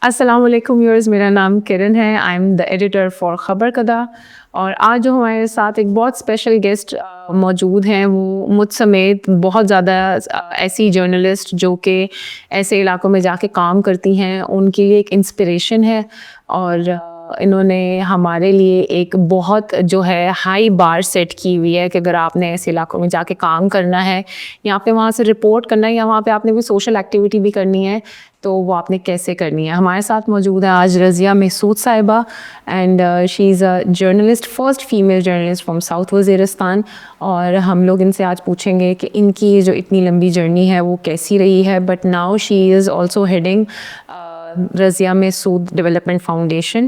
السلام علیکم ویورز، میرا نام کرن ہے. I am the editor for خبر کدا. اور آج جو ہمارے ساتھ ایک بہت اسپیشل گیسٹ موجود ہیں، وہ مجھ سمیت بہت زیادہ ایسی جرنلسٹ جو کہ ایسے علاقوں میں جا کے کام کرتی ہیں، ان کے لیے ایک انسپریشن ہے. اور انہوں نے ہمارے لیے ایک بہت جو ہے ہائی بار سیٹ کی ہوئی ہے کہ اگر آپ نے ایسے علاقوں میں جا کے کام کرنا ہے یا آپ نے وہاں سے رپورٹ کرنا ہے یا وہاں پہ آپ نے کوئی سوشل ایکٹیویٹی بھی کرنی ہے تو وہ آپ نے کیسے کرنی ہے. ہمارے ساتھ موجود ہے آج رضیہ محسود صاحبہ، and she is a journalist, first female journalist from South Waziristan. اور ہم لوگ ان سے آج پوچھیں گے کہ ان کی جو اتنی لمبی جرنی ہے وہ کیسی رہی ہے. But now she is also heading Razia Mehsud development foundation,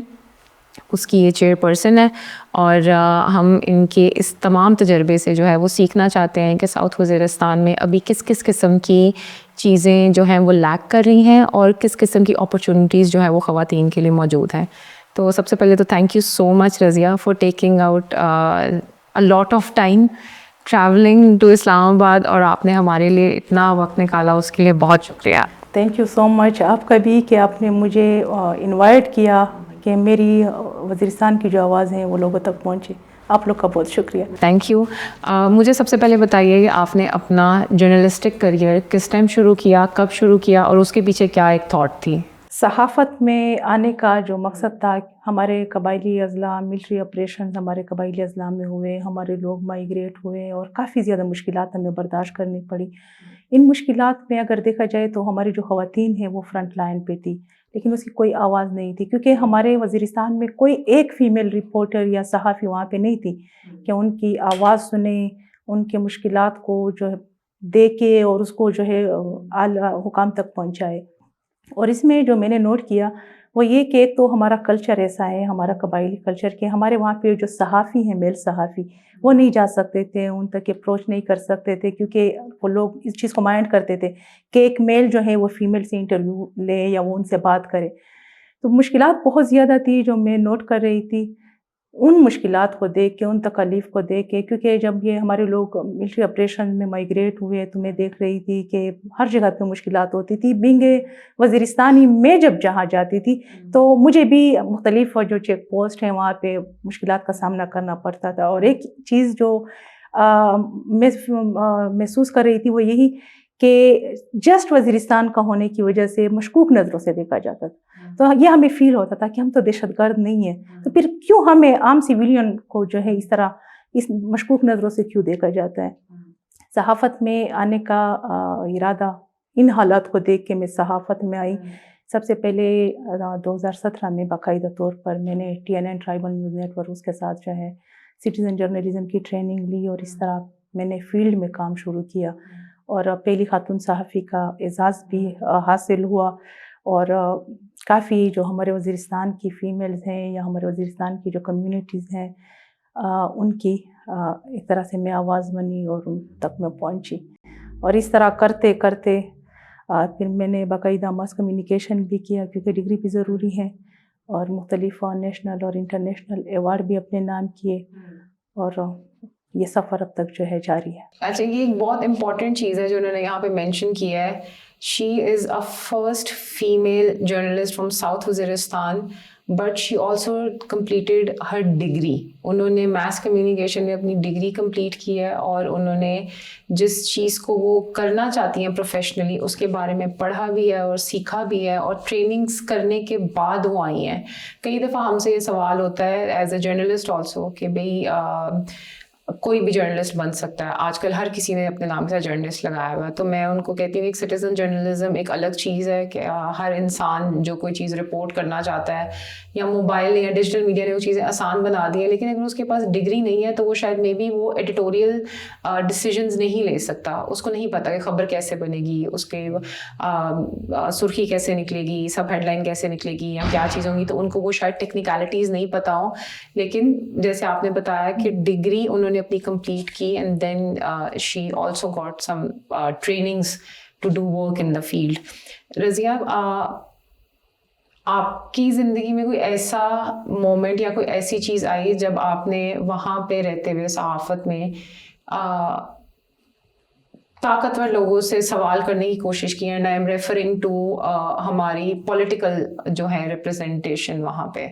اس کی یہ چیئر پرسن ہے. اور ہم ان کے اس تمام تجربے سے جو ہے وہ سیکھنا چاہتے ہیں کہ ساؤتھ وزیرستان میں ابھی کس کس قسم کی چیزیں جو ہیں وہ لیک کر رہی ہیں اور کس قسم کی اپرچونیٹیز جو ہے وہ خواتین کے لیے موجود ہیں. تو سب سے پہلے تو thank you so much Razia for taking out a lot of time travelling to Islamabad, اور آپ نے ہمارے لیے اتنا وقت نکالا، اس کے لیے بہت شکریہ. تھینک یو سو مچ آپ کا بھی کہ آپ نے مجھے انوائٹ کیا کہ میری وزیرستان کی جو آواز ہیں وہ لوگوں تک پہنچے. آپ لوگ کا بہت شکریہ. Thank you. مجھے سب سے پہلے بتائیے کہ آپ نے اپنا جرنلسٹک کریئر کس ٹائم شروع کیا، کب شروع کیا، اور اس کے پیچھے کیا ایک تھاٹ تھی؟ صحافت میں آنے کا جو مقصد تھا، ہمارے قبائلی اضلاع ملٹری آپریشنز ہمارے قبائلی اضلاع میں ہوئے، ہمارے لوگ مائیگریٹ ہوئے اور کافی زیادہ مشکلات ہمیں برداشت کرنی پڑی. ان مشکلات میں اگر دیکھا جائے تو ہماری جو خواتین ہیں وہ فرنٹ لائن پہ تھی، لیکن اس کی کوئی آواز نہیں تھی، کیونکہ ہمارے وزیرستان میں کوئی ایک فیمیل رپورٹر یا صحافی وہاں پہ نہیں تھی کہ ان کی آواز سنیں، ان کے مشکلات کو جو ہے دیکھے اور اس کو جو ہے اعلیٰ حکام تک پہنچائے. اور اس میں جو میں نے نوٹ کیا وہ یہ کہ ایک تو ہمارا کلچر ایسا ہے، ہمارا قبائلی کلچر، کہ ہمارے وہاں پہ جو صحافی ہیں، میل صحافی، وہ نہیں جا سکتے تھے، ان تک اپروچ نہیں کر سکتے تھے، کیونکہ وہ لوگ اس چیز کو مائنڈ کرتے تھے کہ ایک میل جو ہے وہ فیمیل سے انٹرویو لے یا وہ ان سے بات کرے. تو مشکلات بہت زیادہ تھی جو میں نوٹ کر رہی تھی. ان مشکلات کو دیکھ کے، ان تکالیف کو دیکھ کے، کیونکہ جب یہ ہمارے لوگ ملٹری آپریشن میں مائیگریٹ ہوئے تو میں دیکھ رہی تھی کہ ہر جگہ پہ مشکلات ہوتی تھی. بینگ وزیرستانی میں جب جہاں جاتی تھی تو مجھے بھی مختلف جو چیک پوسٹ ہیں وہاں پہ مشکلات کا سامنا کرنا پڑتا تھا. اور ایک چیز جو میں محسوس کر رہی تھی وہ یہی کہ جسٹ وزیرستان کا ہونے کی وجہ سے مشکوک نظروں سے دیکھا جاتا تھا. تو یہ ہمیں فیل ہوتا تھا کہ ہم تو دہشت گرد نہیں ہیں، تو پھر کیوں ہمیں عام سویلین کو جو ہے اس طرح اس مشکوک نظروں سے کیوں دیکھا جاتا ہے. صحافت میں آنے کا ارادہ ان حالات کو دیکھ کے میں صحافت میں آئی. سب سے پہلے 2017 میں باقاعدہ طور پر میں نے TNN tribal news network اس کے ساتھ جو ہے سٹیزن جرنلزم کی ٹریننگ لی، اور اس طرح میں نے فیلڈ میں کام شروع کیا اور پہلی خاتون صحافی کا اعزاز بھی حاصل ہوا. اور کافی جو ہمارے وزیرستان کی فیمیلز ہیں یا ہمارے وزیرستان کی جو کمیونٹیز ہیں ان کی ایک طرح سے میں آواز بنی اور ان تک میں پہنچی. اور اس طرح کرتے کرتے پھر میں نے باقاعدہ ماس کمیونیکیشن بھی کیا، کیونکہ ڈگری بھی ضروری ہے، اور مختلف نیشنل اور انٹرنیشنل ایوارڈ بھی اپنے نام کیے، اور یہ سفر اب تک جو ہے جاری ہے. اچھا، یہ ایک بہت امپورٹنٹ چیز ہے جو انہوں نے یہاں پہ مینشن کیا ہے. She is a first female journalist from South Waziristan, but she also completed her degree. انہوں نے میس کمیونیکیشن میں اپنی ڈگری کمپلیٹ کی ہے، اور انہوں نے جس چیز کو وہ کرنا چاہتی ہیں پروفیشنلی اس کے بارے میں پڑھا بھی ہے اور سیکھا بھی ہے، اور ٹریننگس کرنے کے بعد وہ آئی ہیں. کئی دفعہ ہم سے یہ سوال ہوتا ہے ایز اے جرنلسٹ آلسو کہ بھئی کوئی بھی جرنلسٹ بن سکتا ہے. آج کل ہر کسی نے اپنے نام سے جرنلسٹ لگایا ہوا ہے. تو میں ان کو کہتی ہوں ایک سٹیزن جرنلزم ایک الگ چیز ہے کہ ہر انسان جو کوئی چیز رپورٹ کرنا چاہتا ہے، یا موبائل یا ڈیجیٹل میڈیا نے وہ چیزیں آسان بنا دی ہیں، لیکن اگر اس کے پاس ڈگری نہیں ہے تو وہ شاید مے بی وہ ایڈیٹوریل ڈیسیجنز نہیں لے سکتا. اس کو نہیں پتا کہ خبر کیسے بنے گی، اس کے سرخی کیسے نکلے گی، سب ہیڈ لائن کیسے نکلے گی، یا کیا چیز ہوں گی. تو ان کو وہ شاید ٹیکنیکلٹیز نہیں پتا ہوں. لیکن جیسے آپ نے بتایا کہ ڈگری انہوں نے اپنی کمپلیٹ کی، and then she also got some trainings to do work in the field. Razia, آپ کی زندگی میں کوئی ایسا مومنٹ یا کوئی ایسی چیز آئی جب آپ نے وہاں پہ رہتے ہوئے صحافت میں طاقتور لوگوں سے سوال کرنے کی کوشش کی, and I am referring to ہماری پولیٹیکل جو ہے ریپرزنٹیشن وہاں پہ.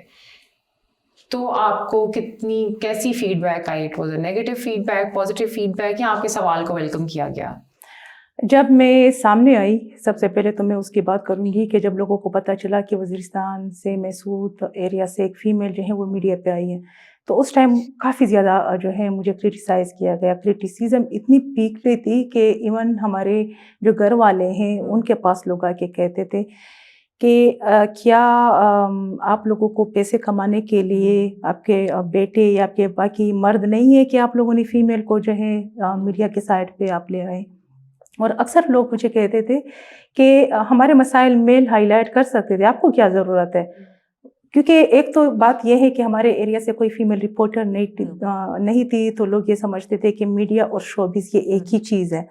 تو آپ کو کیسی فیڈ بیک آئی؟ It was a negative feedback, positive feedback, یا آپ کے سوال کو ویلکم کیا گیا؟ جب میں سامنے آئی, سب سے پہلے تو میں اس کی بات کروں گی کہ جب لوگوں کو پتہ چلا کہ وزیرستان سے محسود ایریا سے ایک فیمیل جو ہے وہ میڈیا پہ آئی ہے, تو اس ٹائم کافی زیادہ جو ہے مجھے کرٹیسائز کیا گیا. کرٹیسزم اتنی پیک پہ تھی کہ ایون ہمارے جو گھر والے ہیں ان کے پاس لوگ آ کے کہتے تھے کہ کیا آپ لوگوں کو پیسے کمانے کے لیے آپ کے بیٹے یا آپ کے باقی مرد نہیں ہے کہ آپ لوگوں نے فیمیل کو جو ہے میڈیا کے سائڈ پہ آپ لے آئے. اور اکثر لوگ مجھے کہتے تھے کہ ہمارے مسائل میل ہائی لائٹ کر سکتے تھے, آپ کو کیا ضرورت ہے, کیونکہ ایک تو بات یہ ہے کہ ہمارے ایریا سے کوئی فیمیل رپورٹر نہیں تھی, تو لوگ یہ سمجھتے تھے کہ میڈیا اور شوبز یہ ایک ہی چیز ہے,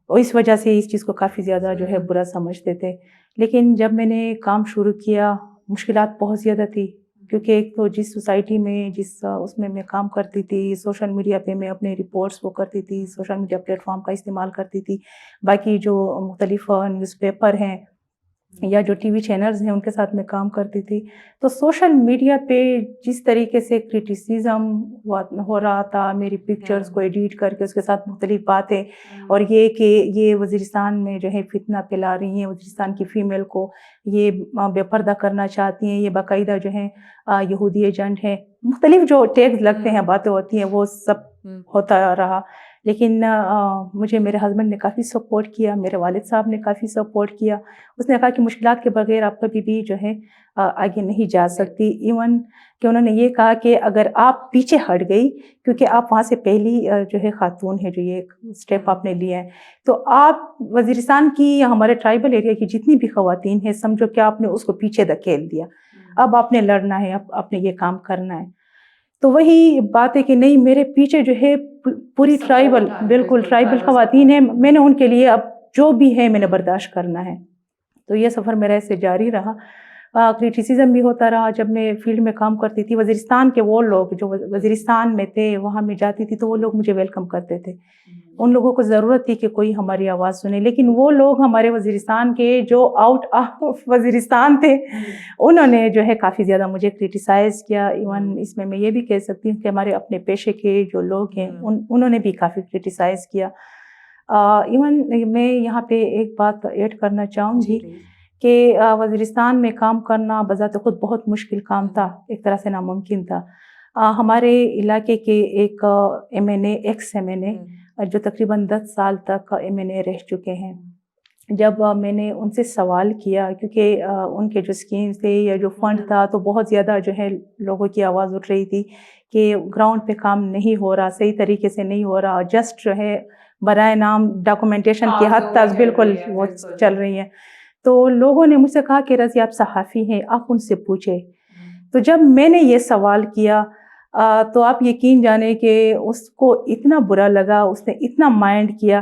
اور اس وجہ سے اس چیز کو کافی زیادہ جو ہے برا سمجھتے تھے. لیکن جب میں نے کام شروع کیا, مشکلات بہت زیادہ تھی, کیونکہ ایک تو جس سوسائٹی میں اس میں کام کرتی تھی, سوشل میڈیا پہ میں اپنے رپورٹس وہ کرتی تھی, سوشل میڈیا پلیٹ فارم کا استعمال کرتی تھی, باقی جو مختلف نیوز پیپر ہیں یا جو ٹی وی چینلز ہیں ان کے ساتھ میں کام کرتی تھی, تو سوشل میڈیا پہ جس طریقے سے کرٹیسزم ہو رہا تھا, میری پکچرز کو ایڈیٹ کر کے اس کے ساتھ مختلف باتیں, اور یہ کہ یہ وزیرستان میں جو ہے فتنہ پھیلا رہی ہیں, وزیرستان کی فیمیل کو یہ بے پردہ کرنا چاہتی ہیں, یہ باقاعدہ جو ہیں یہودی ایجنٹ ہیں, مختلف جو ٹیگز لگتے ہیں, باتیں ہوتی ہیں, وہ سب ہوتا رہا. لیکن مجھے میرے ہسبینڈ نے کافی سپورٹ کیا, میرے والد صاحب نے کافی سپورٹ کیا. اس نے کہا کہ مشکلات کے بغیر آپ کبھی بھی جو ہے آگے نہیں جا سکتی. ایون کہ انہوں نے یہ کہا کہ اگر آپ پیچھے ہٹ گئی, کیونکہ آپ وہاں سے پہلی جو ہے خاتون ہے جو یہ اسٹیپ آپ نے لیا ہے, تو آپ وزیرستان کی یا ہمارے ٹرائبل ایریا کی جتنی بھی خواتین ہیں, سمجھو کہ آپ نے اس کو پیچھے دھکیل دیا, اب آپ نے لڑنا ہے, اب آپ نے یہ کام کرنا ہے. تو وہی بات ہے کہ نہیں, میرے پیچھے جو ہے پوری ٹرائبل, بالکل ٹرائبل خواتین ہیں, میں نے ان کے لیے اب جو بھی ہے میں نے برداشت کرنا ہے. تو یہ سفر میرا ایسے جاری رہا. کرٹیسزم بھی ہوتا رہا. جب میں فیلڈ میں کام کرتی تھی, وزیرستان کے وہ لوگ جو وزیرستان میں تھے, وہاں میں جاتی تھی تو وہ لوگ مجھے ویلکم کرتے تھے. ان لوگوں کو ضرورت تھی کہ کوئی ہماری آواز سنے, لیکن وہ لوگ ہمارے وزیرستان کے جو آؤٹ آف وزیرستان تھے, انہوں نے جو ہے کافی زیادہ مجھے کرٹیسائز کیا. ایون اس میں یہ بھی کہہ سکتی ہوں کہ ہمارے اپنے پیشے کے جو لوگ ہیں انہوں نے بھی کافی کرٹیسائز کیا. ایون میں یہاں پہ ایک بات ایڈ کرنا چاہوں گی کہ وزیرستان میں کام کرنا بذات خود بہت مشکل کام تھا, ایک طرح سے ناممکن تھا. ہمارے علاقے کے ایک ایم این اے, ایکس ایم این اے, جو تقریباً 10 سال تک ایم این اے رہ چکے ہیں, جب میں نے ان سے سوال کیا, کیونکہ ان کے جو اسکیمز تھے یا جو فنڈ تھا, تو بہت زیادہ جو ہے لوگوں کی آواز اٹھ رہی تھی کہ گراؤنڈ پہ کام نہیں ہو رہا, صحیح طریقے سے نہیں ہو رہا, جسٹ جو ہے برائے نام ڈاکومنٹیشن کی حد تک بالکل وہ چل رہی ہیں. تو لوگوں نے مجھ سے کہا کہ رضی آپ صحافی ہیں, آپ ان سے پوچھیں. تو جب میں نے یہ سوال کیا تو آپ یقین جانیں کہ اس کو اتنا برا لگا, اس نے اتنا مائنڈ کیا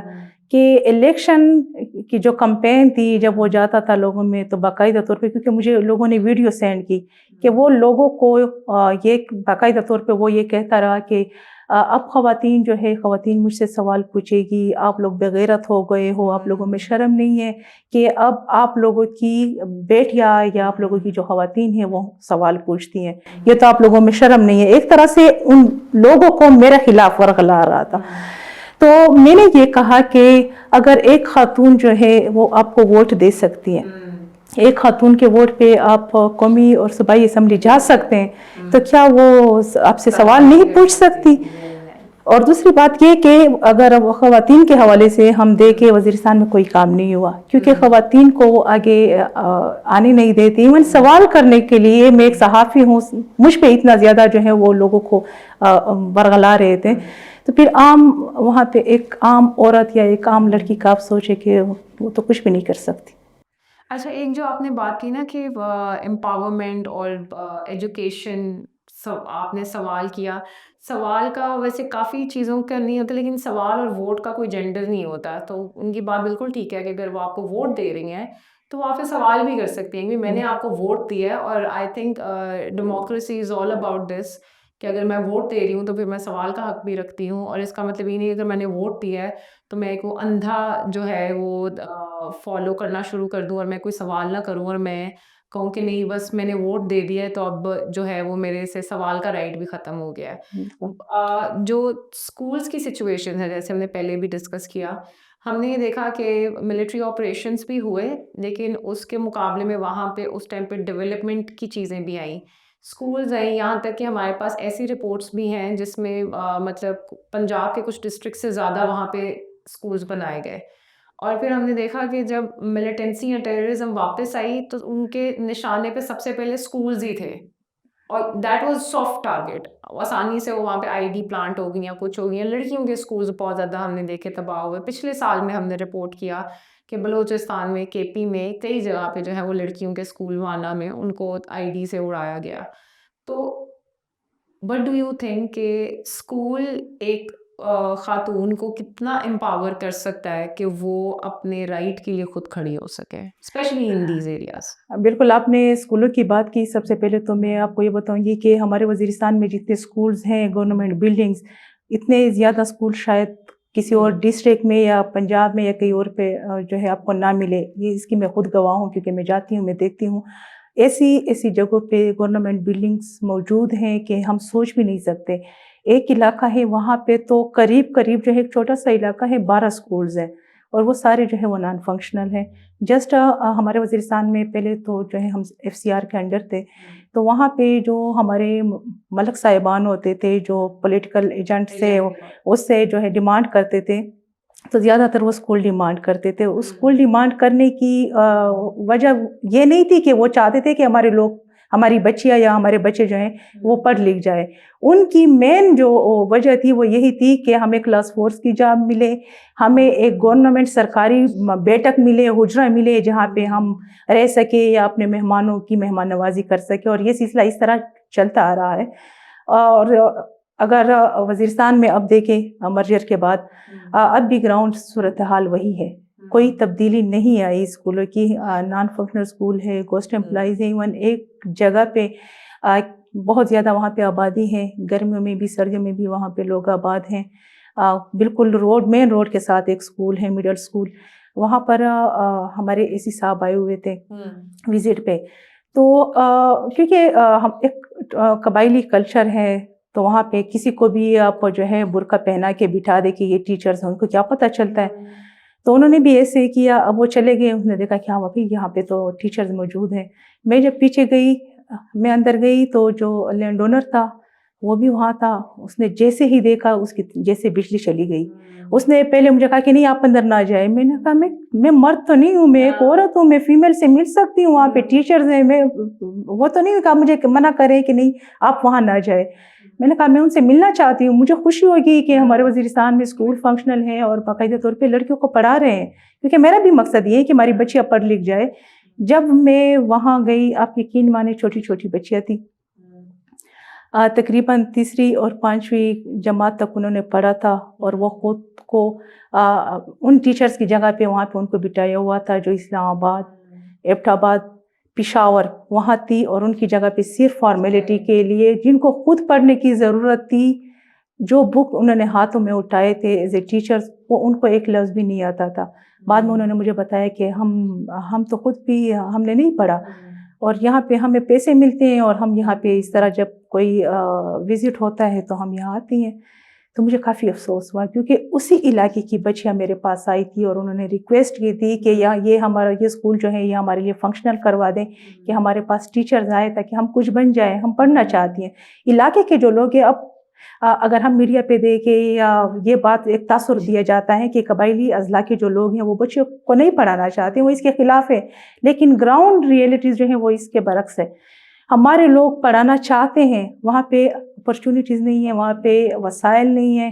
کہ الیکشن کی جو کمپین تھی جب وہ جاتا تھا لوگوں میں, تو باقاعدہ طور پہ, کیونکہ مجھے لوگوں نے ویڈیو سینڈ کی کہ وہ لوگوں کو یہ باقاعدہ طور پہ وہ یہ کہتا رہا کہ اب خواتین جو ہے, خواتین مجھ سے سوال پوچھے گی, آپ لوگ بغیرت ہو گئے ہو, آپ لوگوں میں شرم نہیں ہے کہ اب آپ لوگوں کی بیٹیاں یا آپ لوگوں کی جو خواتین ہیں وہ سوال پوچھتی ہیں, یہ تو آپ لوگوں میں شرم نہیں ہے. ایک طرح سے ان لوگوں کو میرے خلاف ورغلا رہا تھا. تو میں نے یہ کہا کہ اگر ایک خاتون جو ہے وہ آپ کو ووٹ دے سکتی ہے, ایک خاتون کے ووٹ پہ آپ قومی اور صوبائی اسمبلی جا سکتے ہیں, تو کیا وہ آپ سے سوال نہیں پوچھ سکتی؟ اور دوسری بات یہ کہ اگر خواتین کے حوالے سے ہم دیکھیں, وزیرستان میں کوئی کام نہیں ہوا, کیونکہ خواتین کو وہ آگے آنے نہیں دیتی. ایون سوال کرنے کے لیے, میں ایک صحافی ہوں, مجھ پہ اتنا زیادہ جو ہے وہ لوگوں کو برگلا رہے تھے. تو پھر عام وہاں پہ ایک عام عورت یا ایک عام لڑکی کا آپ سوچے کہ وہ تو کچھ بھی نہیں کر سکتی. اچھا, ایک جو آپ نے بات کی نا کہ امپاورمنٹ اور ایجوکیشن, آپ نے سوال کیا, سوال کا ویسے کافی چیزوں کا نہیں ہوتا, لیکن سوال اور ووٹ کا کوئی جینڈر نہیں ہوتا. تو ان کی بات بالکل ٹھیک ہے کہ اگر وہ آپ کو ووٹ دے رہی ہیں تو وہ آپ سے سوال بھی کر سکتی ہیں کہ میں نے آپ کو ووٹ دیا ہے, اور I think democracy is all about this کہ اگر میں ووٹ دے رہی ہوں تو پھر میں سوال کا حق بھی رکھتی ہوں، اور اس کا مطلب یہ نہیں اگر میں نے ووٹ دیا ہے تو میں ایک وہ اندھا جو ہے وہ فالو کرنا شروع کر دوں اور میں کوئی سوال نہ کروں اور میں کہوں کہ نہیں بس میں نے ووٹ دے دیا ہے تو اب جو ہے وہ میرے سے سوال کا رائٹ بھی ختم ہو گیا ہے۔ جو اسکولس کی سچویشن ہے جیسے ہم نے پہلے بھی ڈسکس کیا، ہم نے یہ دیکھا کہ ملٹری آپریشنس بھی ہوئے لیکن اس کے مقابلے میں وہاں پہ اس ٹائم پہ ڈیولپمنٹ کی چیزیں بھی آئیں، اسکولز آئیں، یہاں تک کہ ہمارے پاس ایسی رپورٹس بھی ہیں جس میں مطلب پنجاب کے کچھ ڈسٹرکٹ سے زیادہ وہاں پہ اسکولز بنائے گئے، اور پھر ہم نے دیکھا کہ جب ملیٹنسی یا ٹیررزم واپس آئی تو ان کے نشانے پہ سب سے پہلے اسکولز ہی تھے، اور دیٹ واز سافٹ ٹارگیٹ، آسانی سے وہ وہاں پہ آئی ڈی پلانٹ ہو گئی یا کچھ ہو گئی، لڑکیوں کے اسکولز بہت زیادہ ہم نے دیکھے تباہ ہوئے۔ پچھلے سال میں ہم نے رپورٹ کیا کہ بلوچستان میں، کے پی میں کئی جگہ پہ جو ہے وہ لڑکیوں کے اسکول وانا میں ان کو آئی ڈی سے اڑایا گیا۔ تو وٹ ڈو یو تھنک کہ اسکول ایک خاتون کو کتنا امپاور کر سکتا ہے کہ وہ اپنے رائٹ کے لیے خود کھڑی ہو سکے اسپیشلی ان دیز ایریاز؟ بالکل آپ نے اسکولوں کی بات کی، سب سے پہلے تو میں آپ کو یہ بتاؤں گی کہ ہمارے وزیرستان میں جتنے اسکولز ہیں، گورنمنٹ بلڈنگز، اتنے زیادہ اسکول شاید کسی اور ڈسٹرکٹ میں یا پنجاب میں یا کہیں اور پہ جو ہے آپ کو نہ ملے، یہ اس کی میں خود گواہ ہوں کیونکہ میں جاتی ہوں، میں دیکھتی ہوں ایسی جگہوں پہ گورنمنٹ بلڈنگز موجود ہیں کہ ہم سوچ بھی نہیں سکتے۔ ایک علاقہ ہے وہاں پہ تو قریب جو ہے ایک چھوٹا سا علاقہ ہے، 12 اسکولز ہیں اور وہ سارے جو ہے وہ نان فنکشنل ہیں۔ جسٹ ہمارے وزیرستان میں پہلے تو جو ہے ہم ایف سی آر کے انڈر تھے، تو وہاں پہ جو ہمارے ملک صاحبان ہوتے تھے، جو پولیٹیکل ایجنٹ سے اس سے جو ہے ڈیمانڈ کرتے تھے، تو زیادہ تر وہ اسکول ڈیمانڈ کرتے تھے۔ اس اسکول ڈیمانڈ کرنے کی وجہ یہ نہیں تھی کہ وہ چاہتے تھے کہ ہماری بچیاں یا ہمارے بچے جو ہیں وہ پڑھ لکھ جائے، ان کی مین جو وجہ تھی وہ یہی تھی کہ ہمیں کلاس 4 کی جاب ملے، ہمیں ایک گورنمنٹ سرکاری بیٹھک ملے، حجرہ ملے جہاں پہ ہم رہ سکے یا اپنے مہمانوں کی مہمان نوازی کر سکے، اور یہ سلسلہ اس طرح چلتا آ رہا ہے۔ اور اگر وزیرستان میں اب دیکھیں مرجر کے بعد اب بھی گراؤنڈ صورتحال وہی ہے، کوئی تبدیلی نہیں آئی اسکولوں کی، نان فنکشنل اسکول ہے، گوسٹ امپلائیز ہیں، ایون ایک جگہ پہ بہت زیادہ وہاں پہ آبادی ہے، گرمیوں میں بھی سردیوں میں بھی وہاں پہ لوگ آباد ہیں، بالکل مین روڈ کے ساتھ ایک اسکول ہے، مڈل اسکول، وہاں پر ہمارے اے سی صاحب آئے ہوئے تھے وزٹ پہ، تو کیونکہ ہم ایک قبائلی کلچر ہے تو وہاں پہ کسی کو بھی آپ جو ہے برقع پہنا کے بٹھا دے کہ یہ ٹیچرز ہیں، ان کو کیا پتہ چلتا ہے، تو انہوں نے بھی ایسے ہی کیا۔ اب وہ چلے گئے، انہوں نے دیکھا کہ ہاں ابھی یہاں پہ تو ٹیچرز موجود ہیں۔ میں جب پیچھے گئی، میں اندر گئی تو جو لینڈ اونر تھا وہ بھی وہاں تھا، اس نے جیسے ہی دیکھا اس کی جیسے بجلی چلی گئی، اس نے پہلے مجھے کہا کہ نہیں آپ اندر نہ جائیں، میں نے کہا میں مرد تو نہیں ہوں، میں ایک عورت ہوں، میں فیمیل سے مل سکتی ہوں، وہاں پہ ٹیچرز ہیں، میں وہ تو نہیں کہا مجھے منع کریں کہ نہیں آپ وہاں نہ جائیں۔ میں نے کہا میں ان سے ملنا چاہتی ہوں، مجھے خوشی ہوگی کہ ہمارے وزیرستان میں اسکول فنکشنل ہیں اور باقاعدہ طور پہ لڑکیوں کو پڑھا رہے ہیں، کیونکہ میرا بھی مقصد یہ ہے کہ ہماری بچیاں پڑھ لکھ جائے۔ جب میں وہاں گئی، آپ یقین مانے چھوٹی چھوٹی بچیاں تھیں، تقریباً 3 اور 5ویں جماعت تک انہوں نے پڑھا تھا، اور وہ خود کو ان ٹیچرز کی جگہ پہ وہاں پہ ان کو بٹھایا ہوا تھا جو اسلام آباد، ایبٹ آباد، پشاور وہاں تھی، اور ان کی جگہ پہ صرف فارمیلٹی کے لیے جن کو خود پڑھنے کی ضرورت تھی، جو بک انہوں نے ہاتھوں میں اٹھائے تھے ایز اے ٹیچرز، وہ ان کو ایک لفظ بھی نہیں آتا تھا۔ بعد میں انہوں نے مجھے بتایا کہ ہم تو خود بھی ہم نے نہیں پڑھا، اور یہاں پہ ہمیں پیسے ملتے ہیں، اور ہم یہاں پہ اس طرح جب کوئی وزٹ ہوتا ہے تو ہم یہاں آتے ہیں۔ تو مجھے کافی افسوس ہوا کیونکہ اسی علاقے کی بچیاں میرے پاس آئی تھی اور انہوں نے ریکویسٹ کی تھی کہ یہ ہمارا یہ اسکول جو ہے یہ ہمارے لیے فنکشنل کروا دیں، کہ ہمارے پاس ٹیچرز آئے تاکہ ہم کچھ بن جائیں، ہم پڑھنا چاہتی ہیں۔ علاقے کے جو لوگ ہیں، اب اگر ہم میڈیا پہ دیکھیں یا یہ بات ایک تاثر دیا جاتا ہے کہ قبائلی اضلاع کے جو لوگ ہیں وہ بچوں کو نہیں پڑھانا چاہتے، وہ اس کے خلاف ہے، لیکن گراؤنڈ ریئلٹیز جو ہیں وہ اس کے برعکس ہے۔ ہمارے لوگ پڑھانا چاہتے ہیں، وہاں پہ اپرچونیٹیز نہیں ہیں، وہاں پہ وسائل نہیں ہیں،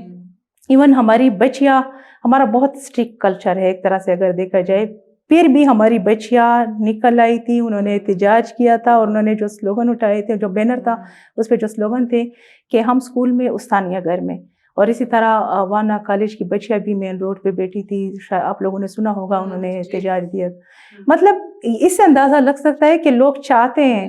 ایون ہماری بچیاں، ہمارا بہت اسٹرکٹ کلچر ہے ایک طرح سے اگر دیکھا جائے، پھر بھی ہماری بچیاں نکل آئی تھی، انہوں نے احتجاج کیا تھا، اور انہوں نے جو سلوگن اٹھائے تھے، جو بینر تھا اس پہ جو سلوگن تھے کہ ہم اسکول میں استانیہ گھر میں، اور اسی طرح وانا کالج کی بچیاں بھی مین روڈ پہ بیٹھی تھی، شاید آپ لوگوں نے سنا ہوگا، انہوں نے احتجاج دیا۔ مطلب اس سے اندازہ لگ سکتا ہے کہ لوگ چاہتے ہیں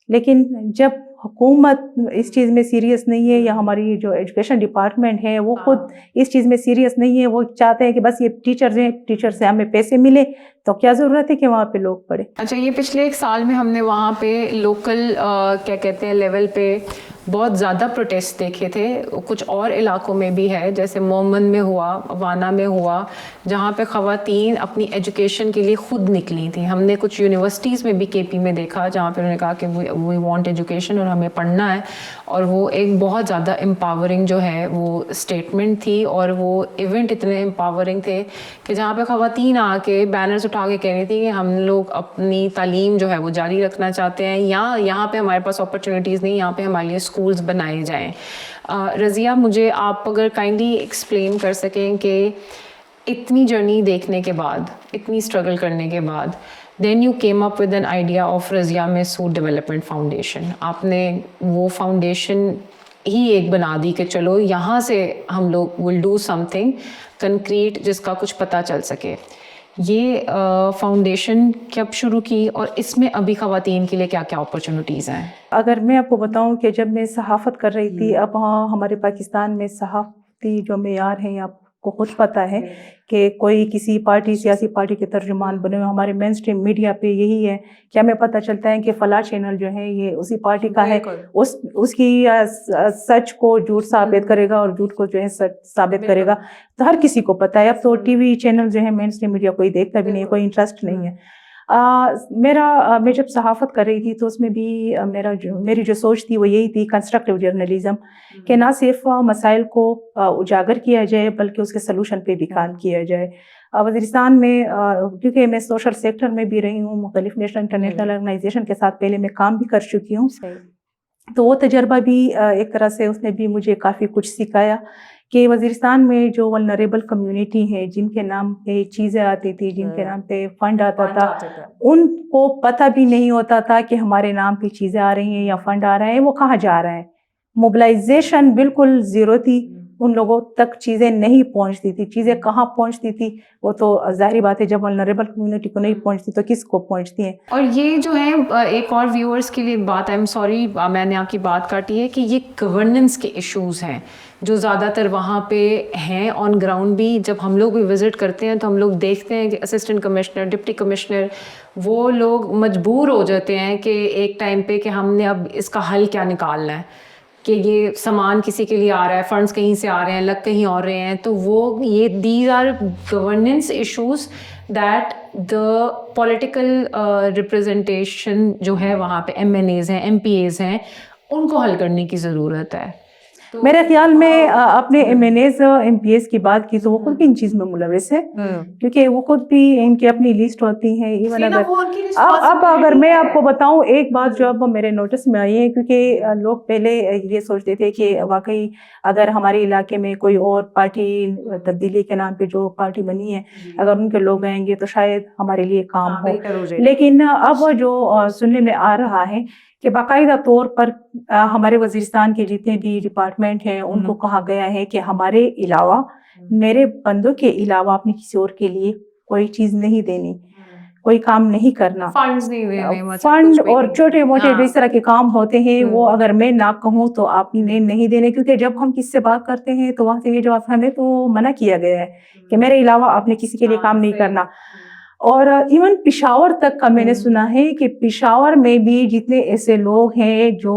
لیکن جب حکومت اس چیز میں سیریس نہیں ہے، یا ہماری جو ایجوکیشن ڈپارٹمنٹ ہے وہ خود اس چیز میں سیریس نہیں ہے، وہ چاہتے ہیں کہ بس یہ ٹیچرز ہیں، ٹیچر سے ہمیں پیسے ملے، تو کیا ضرورت ہے کہ وہاں پہ لوگ پڑھیں. اچھا، یہ پچھلے ایک سال میں ہم نے وہاں پہ لوکل کیا کہتے ہیں لیول پہ بہت زیادہ پروٹیسٹ دیکھے تھے. کچھ اور علاقوں میں بھی ہے، جیسے مومن میں ہوا، وانا میں ہوا، جہاں پہ خواتین اپنی ایجوکیشن کے لیے خود نکلی تھیں. ہم نے کچھ یونیورسٹیز میں بھی کے پی میں دیکھا جہاں پہ انہوں نے کہا کہ وی وانٹ ایجوکیشن اور ہمیں پڑھنا ہے. اور وہ ایک بہت زیادہ امپاورنگ جو ہے وہ اسٹیٹمنٹ تھی، اور وہ ایونٹ اتنے امپاورنگ تھے کہ جہاں پہ خواتین آ کے بینرز اٹھا کے کہہ رہی تھی کہ ہم لوگ اپنی تعلیم جو ہے وہ جاری رکھنا چاہتے ہیں، یا یہاں پہ ہمارے پاس اپرچونیٹیز نہیں، یہاں پہ ہمارے لیے اسکولز بنائے جائیں. رضیہ، مجھے آپ اگر کائنڈلی ایکسپلین کر سکیں کہ اتنی جرنی دیکھنے کے بعد، اتنی اسٹرگل کرنے کے بعد، then you came up with an idea of Razia Mehsud development foundation. آپ نے وہ فاؤنڈیشن ہی ایک بنا دی کہ چلو یہاں سے ہم لوگ will do some thing concrete جس کا کچھ پتہ چل سکے. یہ فاؤنڈیشن کب شروع کی، اور اس میں ابھی خواتین کے لیے کیا کیا اپرچونیٹیز ہیں؟ اگر میں آپ کو بتاؤں کہ جب میں صحافت کر رہی تھی، اب ہمارے پاکستان میں صحافتی جو معیار ہیں آپ کو خود پتہ ہے کہ کوئی کسی پارٹی، سیاسی پارٹی کے ترجمان بنے ہوئے. ہمارے مین اسٹریم میڈیا پہ یہی ہے کہ ہمیں پتہ چلتا ہے کہ فلاں چینل جو ہے یہ اسی پارٹی کا ہے، اس کی سچ کو جھوٹ ثابت کرے گا اور جھوٹ کو جو ہے سچ ثابت کرے گا. تو ہر کسی کو پتہ ہے. اب تو ٹی وی چینل جو ہے مین اسٹریم میڈیا کوئی دیکھتا بھی نہیں، کوئی انٹرسٹ نہیں ہے. میں جب صحافت کر رہی تھی تو اس میں بھی میری جو سوچ تھی وہ یہی تھی، کنسٹرکٹیو جرنلزم، کہ نہ صرف مسائل کو اجاگر کیا جائے بلکہ اس کے سلوشن پہ بھی کام کیا جائے. وزیرستان میں کیونکہ میں سوشل سیکٹر میں بھی رہی ہوں، مختلف نیشنل انٹرنیشنل آرگنائزیشن کے ساتھ پہلے میں کام بھی کر چکی ہوں، تو وہ تجربہ بھی ایک طرح سے اس نے بھی مجھے کافی کچھ سکھایا کہ وزیرستان میں جو ولنریبل کمیونٹی ہے، جن کے نام پہ چیزیں آتی تھی، جن کے نام پہ فنڈ آتا تھا، ان کو پتہ بھی نہیں ہوتا تھا کہ ہمارے نام پہ چیزیں آ رہی ہیں یا فنڈ آ رہا ہے، وہ کہاں جا رہا ہے. موبلائزیشن بالکل زیرو تھی، ان لوگوں تک چیزیں نہیں پہنچتی تھی. چیزیں کہاں پہنچتی تھی وہ تو ظاہری بات ہے، جب ولنریبل کمیونٹی کو نہیں پہنچتی تو کس کو پہنچتی ہیں. اور یہ جو ہے ایک اور ویورز کے لیے بات، آئی ایم سوری میں نے آپ کی بات کاٹی ہے، کہ یہ گورننس کے ایشوز ہیں جو زیادہ تر وہاں پہ ہیں آن گراؤنڈ بھی. جب ہم لوگ بھی وزٹ کرتے ہیں تو ہم لوگ دیکھتے ہیں کہ اسسٹنٹ کمشنر، ڈپٹی کمشنر، وہ لوگ مجبور ہو جاتے ہیں کہ ایک ٹائم پہ کہ ہم نے اب اس کا حل کیا نکالنا ہے، کہ یہ سامان کسی کے لیے آ رہا ہے، فنڈز کہیں سے آ رہے ہیں، لگ کہیں اور رہے ہیں. تو وہ یہ these are governance issues that the political representation جو ہے وہاں پہ ایم این ایز ہیں، ایم پی ایز ہیں، ان کو حل کرنے کی ضرورت ہے. میرے خیال میں اپنے M N As, M P As کی بات کی تو وہ خود بھی ان چیز میں ملوث ہے، کیونکہ وہ خود بھی ان کی اپنی لسٹ ہوتی ہیں. ایون اب اگر میں آپ کو بتاؤں ایک بات جو اب میرے نوٹس میں آئی ہے، کیونکہ لوگ پہلے یہ سوچتے تھے کہ واقعی اگر ہمارے علاقے میں کوئی اور پارٹی تبدیلی کے نام پہ جو پارٹی بنی ہے، اگر ان کے لوگ آئیں گے تو شاید ہمارے لیے کام ہو. لیکن اب جو سننے میں آ رہا ہے کہ باقاعدہ طور پر ہمارے وزیرستان کے جتنے بھی ڈپارٹمنٹ ہیں ان کو کہا گیا ہے کہ ہمارے علاوہ، میرے بندوں کے علاوہ اپنے کسی اور کے لیے کوئی چیز نہیں دینی، کوئی کام نہیں کرنا. فنڈ اور چھوٹے موٹے جو اس طرح کے کام ہوتے ہیں وہ اگر میں نہ کہوں تو آپ نے نہیں دینے، کیونکہ جب ہم کسی سے بات کرتے ہیں تو وہاں سے یہ جواب ہمیں تو منع کیا گیا ہے کہ میرے علاوہ آپ نے کسی کے لیے کام نہیں کرنا. اور ایون پشاور تک کا میں نے سنا ہے کہ پشاور میں بھی جتنے ایسے لوگ ہیں جو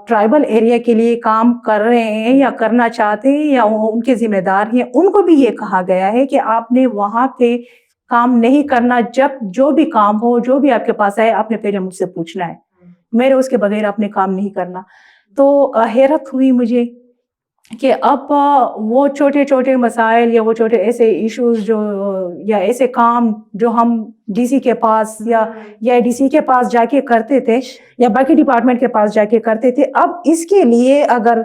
ٹرائبل ایریا کے لیے کام کر رہے ہیں یا کرنا چاہتے ہیں یا ان کے ذمہ دار ہیں، ان کو بھی یہ کہا گیا ہے کہ آپ نے وہاں پہ کام نہیں کرنا. جب جو بھی کام ہو، جو بھی آپ کے پاس آئے، آپ نے پہلے مجھ سے پوچھنا ہے، میرے اس کے بغیر آپ نے کام نہیں کرنا. تو حیرت ہوئی مجھے کہ اب وہ چھوٹے چھوٹے مسائل یا وہ چھوٹے ایسے ایشوز جو یا ایسے کام جو ہم ڈی سی کے پاس یا ڈی سی کے پاس جا کے کرتے تھے یا باقی ڈپارٹمنٹ کے پاس جا کے کرتے تھے، اب اس کے لیے اگر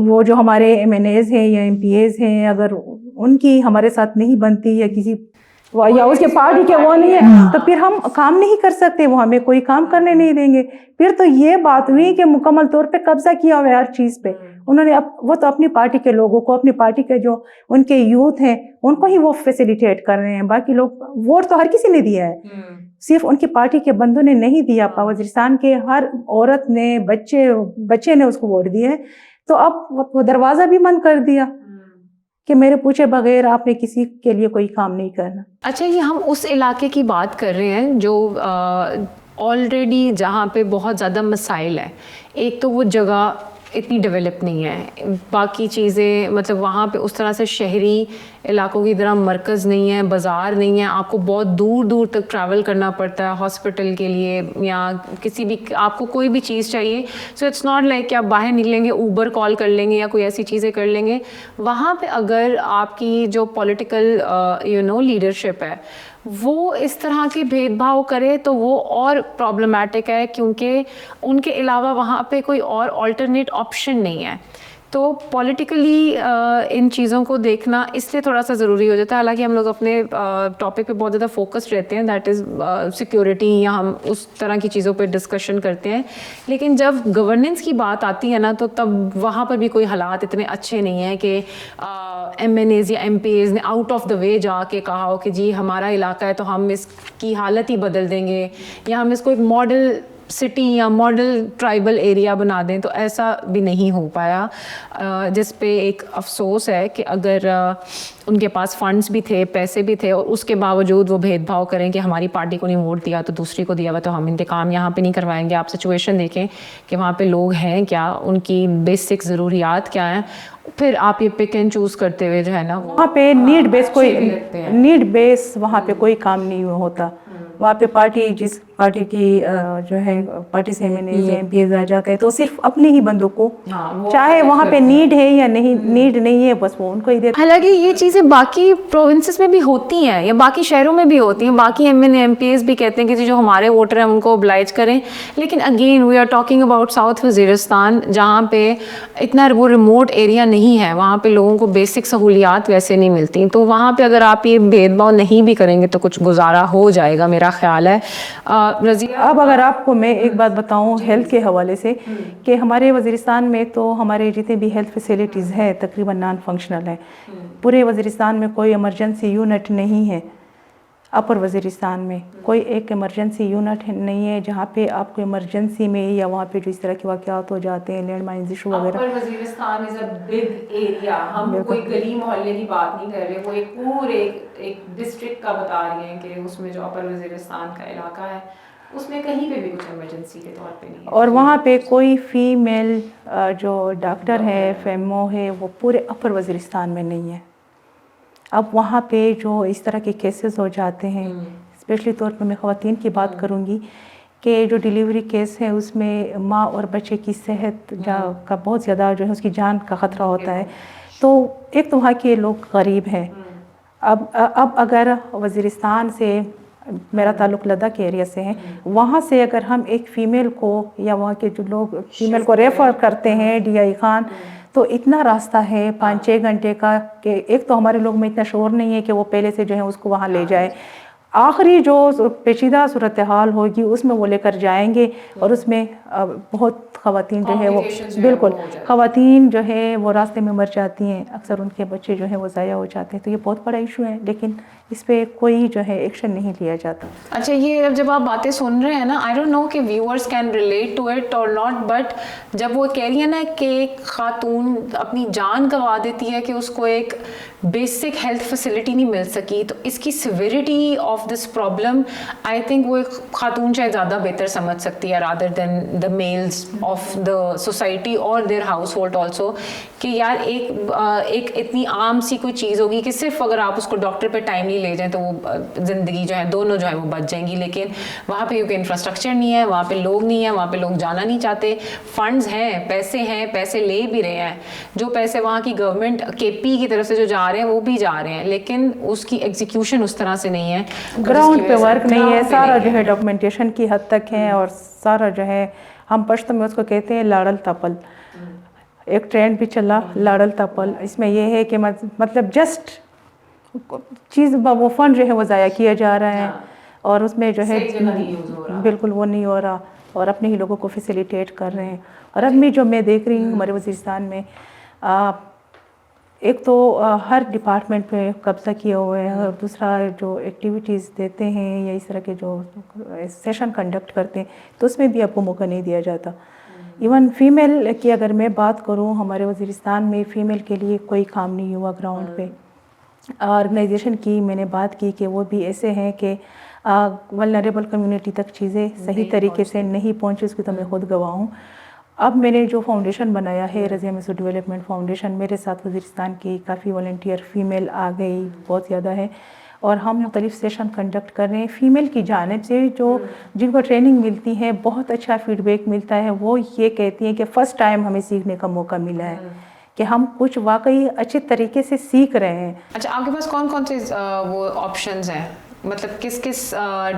وہ جو ہمارے ایم این ایز ہیں یا ایم پی ایز ہیں، اگر ان کی ہمارے ساتھ نہیں بنتی یا کسی یا اس کے پارٹی کے وہ نہیں ہے تو پھر ہم کام نہیں کر سکتے، وہ ہمیں کوئی کام کرنے نہیں دیں گے. پھر تو یہ بات ہوئی کہ مکمل طور پہ قبضہ کیا ہوا ہے ہر چیز پہ. انہوں نے وہ تو اپنی پارٹی کے لوگوں کو, اپنی پارٹی کے جو ان کے یوتھ ہیں ان کو ہی وہ فیسیلیٹیٹ کر رہے ہیں. باقی لوگ ووٹ تو ہر کسی نے دیا ہے, صرف ان کی پارٹی کے بندوں نے نہیں دیا. وزیرستان کے ہر عورت نے, بچے نے اس کو ووٹ دیے. تو اب وہ دروازہ بھی بند کر دیا کہ میرے پوچھے بغیر آپ نے کسی کے لیے کوئی کام نہیں کرنا. اچھا, یہ ہم اس علاقے کی بات کر رہے ہیں جو آلریڈی جہاں پہ بہت زیادہ مسائل ہیں. ایک تو وہ جگہ اتنی ڈیولپ نہیں ہے, باقی چیزیں مطلب وہاں پہ اس طرح سے شہری علاقوں کی طرح مرکز نہیں ہے, بازار نہیں ہے, آپ کو بہت دور دور تک ٹریول کرنا پڑتا ہے ہاسپٹل کے لیے یا کسی بھی آپ کو کوئی بھی چیز چاہیے. سو اٹس ناٹ لائک کہ آپ باہر نکلیں گے اوبر کال کر لیں گے یا کوئی ایسی چیزیں کر لیں گے. وہاں پہ اگر آپ کی جو پولیٹیکل لیڈرشپ ہے وہ اس طرح کے بھید بھاؤ کرے تو وہ اور پرابلمٹک ہے, کیونکہ ان کے علاوہ وہاں پہ کوئی اور آلٹرنیٹ آپشن نہیں ہے. تو پولیٹیکلی ان چیزوں کو دیکھنا اس لیے تھوڑا سا ضروری ہو جاتا ہے. حالانکہ ہم لوگ اپنے ٹاپک پہ بہت زیادہ فوکسڈ رہتے ہیں, دیٹ از سیکورٹی, یا ہم اس طرح کی چیزوں پہ ڈسکشن کرتے ہیں. لیکن جب گورننس کی بات آتی ہے نا تو تب وہاں پر بھی کوئی حالات اتنے اچھے نہیں ہیں کہ ایم این ایز یا ایم پی ایز نے آؤٹ آف دا وے جا کے کہا ہو کہ جی ہمارا علاقہ ہے تو ہم اس کی حالت ہی بدل دیں گے یا ہم اس کو ایک ماڈل سٹی یا ماڈل ٹرائبل ایریا بنا دیں. تو ایسا بھی نہیں ہو پایا, جس پہ ایک افسوس ہے کہ اگر ان کے پاس فنڈس بھی تھے, پیسے بھی تھے, اور اس کے باوجود وہ بھید بھاؤ کریں کہ ہماری پارٹی کو نہیں ووٹ دیا تو دوسری کو دیا ہوا تو ہم انتقام یہاں پہ نہیں کروائیں گے. آپ سچویشن دیکھیں کہ وہاں پہ لوگ ہیں کیا, ان کی بیسک ضروریات کیا ہیں, پھر آپ یہ پک اینڈ چوز کرتے ہوئے جو ہے نا وہاں پہ نیڈ بیس وہاں پہ کوئی کام نہیں ہوتا. وہاں پہ پارٹی جس پارٹی کی جو ہے پارٹی سے ایم پی آ جاتے ہیں تو صرف اپنے ہی بندوں کو, چاہے وہاں پہ نیڈ ہے یا نیڈ نہیں ہے, بس وہ ان کو ہی دیتے. حالانکہ یہ چیزیں باقی پروونسز میں بھی ہوتی ہیں یا باقی شہروں میں بھی ہوتی ہیں. باقی M N M P As بھی کہتے ہیں کہ جو ہمارے ووٹر ہیں ان کو oblige کریں. لیکن again we are talking about South Waziristan, جہاں پہ اتنا وہ ریموٹ ایریا نہیں ہے, وہاں پہ لوگوں کو بیسک سہولیات ویسے نہیں ملتی. تو وہاں پہ اگر آپ یہ بھید بھاؤ نہیں بھی کریں گے تو کچھ گزارا ہو جائے گا, میرا خیال ہے. رضیہ, اب اگر آپ کو میں ایک بات بتاؤں ہیلتھ کے حوالے سے, کہ ہمارے وزیرستان میں تو ہمارے جتنے بھی ہیلتھ فیسلٹیز ہیں تقریباً نان فنکشنل ہیں. پورے وزیرستان میں کوئی ایمرجنسی یونٹ نہیں ہے. اپر وزیرستان میں کوئی ایک ایمرجنسی یونٹ نہیں ہے جہاں پہ آپ کو ایمرجنسی میں یا وہاں پہ جو اس طرح کے واقعات ہو جاتے ہیں, لینڈ مائنز ایشو وغیرہ. اپر وزیرستان از اے بگ ایریا, ہم کوئی گلی محلے کی بات نہیں کر رہے, وہ ایک پورے ایک ڈسٹرکٹ کا بتا رہی ہیں کہ اس میں جو اپر وزیرستان کا علاقہ ہے اس میں کہیں پہ بھی کچھ ایمرجنسی کے طور پہ نہیں ہے. اور وہاں پہ کوئی فیمیل جو ڈاکٹر ہے, فیمو ہے, وہ پورے اپر وزیرستان میں نہیں ہے. اب وہاں پہ جو اس طرح کے کیسز ہو جاتے ہیں, اسپیشلی طور پر میں خواتین کی بات کروں گی, کہ جو ڈیلیوری کیس ہے اس میں ماں اور بچے کی صحت کا بہت زیادہ جو ہے اس کی جان کا خطرہ ہوتا ہے. تو ایک تو وہاں کے لوگ غریب ہیں. اب اگر وزیرستان سے, میرا تعلق لداخ کے ایریا سے ہے, وہاں سے اگر ہم ایک فیمیل کو یا وہاں کے جو لوگ فیمیل کو ریفر کرتے ہیں ڈی آئی خان, تو اتنا راستہ ہے 5-6 گھنٹے کا, کہ ایک تو ہمارے لوگ میں اتنا شعور نہیں ہے کہ وہ پہلے سے جو ہے اس کو وہاں لے جائے. آخری جو پیچیدہ صورتحال ہوگی اس میں وہ لے کر جائیں گے, اور اس میں بہت خواتین جو ہے وہ بالکل خواتین جو ہے وہ راستے میں مر جاتی ہیں, اکثر ان کے بچے جو ہیں وہ ضائع ہو جاتے ہیں. تو یہ بہت بڑا ایشو ہے, لیکن اس پہ کوئی جو ہے ایکشن نہیں لیا جاتا. اچھا, یہ جب آپ باتیں سن رہے ہیں نا, آئی ڈونٹ نو کہ viewers can relate to it or not, but جب وہ کہہ رہی ہے نا کہ ایک خاتون اپنی جان گنوا دیتی ہے کہ اس کو ایک بیسک ہیلتھ فیسلٹی نہیں مل سکی, تو اس کی severity of this problem I think وہ ایک خاتون شاید زیادہ بہتر سمجھ سکتی ہے rather than the males of the society اور دیئر ہاؤس ہولڈ آلسو. کہ یار ایک اتنی عام سی کوئی چیز ہوگی کہ صرف اگر آپ اس کو ڈاکٹر پہ ٹائملی لے جائیں تو وہ زندگی جو ہے دونوں جو ہے وہ بچ جائیں گی. لیکن وہاں پہ کیونکہ انفراسٹرکچر نہیں ہے, وہاں پہ لوگ نہیں ہیں, وہاں پہ لوگ جانا نہیں چاہتے. فنڈز ہیں, پیسے لے بھی رہے ہیں, جو پیسے وہاں کی گورنمنٹ کے پی کی طرف سے جو جا رہے ہیں وہ بھی جا رہے ہیں, لیکن اس کی ایگزیکیوشن اس طرح سے نہیں ہے, گراؤنڈ پہ ورک نہیں ہے. سارا جو ہے ڈاکومنٹیشن کی حد تک ہے, اور سارا جو ہے ہم پشتو میں اس کو کہتے ہیں لاڑل تپل. ایک ٹرینڈ بھی چلا لاڑل تپل. اس میں یہ ہے کہ مطلب جسٹ چیز وہ فنڈ جو ہے وہ ضائع کیا جا رہا ہے. اور اس میں جو ہے بالکل وہ نہیں ہو رہا اور اپنے ہی لوگوں کو فیسیلیٹیٹ کر رہے ہیں. اور اب میں جو میں دیکھ رہی ہوں ہمارے وزیرستان میں ایک تو ہر ڈپارٹمنٹ پہ قبضہ کیا ہوا ہے اور دوسرا جو ایکٹیویٹیز دیتے ہیں یا اس طرح کے جو سیشن کنڈکٹ کرتے ہیں تو اس میں بھی آپ کو موقع نہیں دیا جاتا. ایون فیمیل کی اگر میں بات کروں ہمارے وزیرستان میں فیمیل کے لیے کوئی کام نہیں ہوا گراؤنڈ پہ. آرگنائزیشن کی میں نے بات کی کہ وہ بھی ایسے ہیں کہ ولنریبل کمیونٹی تک چیزیں صحیح طریقے سے نہیں پہنچی, اس کی تو میں خود گواہ ہوں. اب میں نے جو فاؤنڈیشن بنایا ہے رضیہ مسعود ڈیولپمنٹ فاؤنڈیشن, میرے ساتھ وزیرستان کی کافی والنٹیئر فیمیل آ گئی, بہت زیادہ ہے, اور ہم مختلف سیشن کنڈکٹ کر رہے ہیں. فیمیل کی جانب سے جو جن کو ٹریننگ ملتی ہے بہت اچھا فیڈ بیک ملتا ہے. وہ یہ کہتی ہیں کہ فرسٹ ٹائم ہمیں سیکھنے کا موقع ملا ہے کہ ہم کچھ واقعی اچھے طریقے سے سیکھ رہے ہیں. اچھا, آپ کے پاس کون کون سے وہ آپشنز ہیں, مطلب کس کس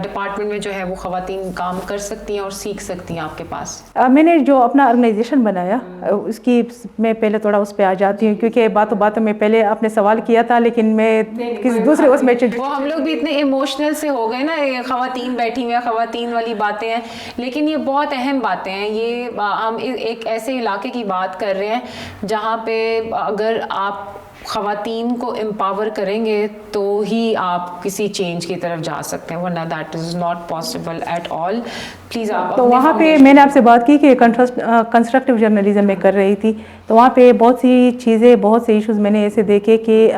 ڈپارٹمنٹ میں جو ہے وہ خواتین کام کر سکتی ہیں اور سیکھ سکتی ہیں آپ کے پاس؟ میں نے جو اپنا آرگنائزیشن بنایا اس کی میں پہلے تھوڑا اس پہ آ جاتی ہوں کیونکہ باتوں میں پہلے آپ نے سوال کیا تھا لیکن میں کسی دوسرے اس میں وہ ہم لوگ بھی اتنے ایموشنل سے ہو گئے نا, خواتین بیٹھی ہوئی ہیں, خواتین والی باتیں ہیں, لیکن یہ بہت اہم باتیں ہیں. یہ ہم ایک ایسے علاقے کی بات کر رہے ہیں جہاں پہ اگر آپ خواتین کو امپاور کریں گے تو ہی آپ کسی چینج کی طرف جا سکتے ہیں, ورنہ that is not possible at all. Please آپ. تو وہاں پہ میں نے آپ سے بات کی کہ کنسٹرکٹیو جرنلزم میں کر رہی تھی, تو وہاں پہ بہت سی چیزیں, بہت سے ایشوز میں نے ایسے دیکھے کہ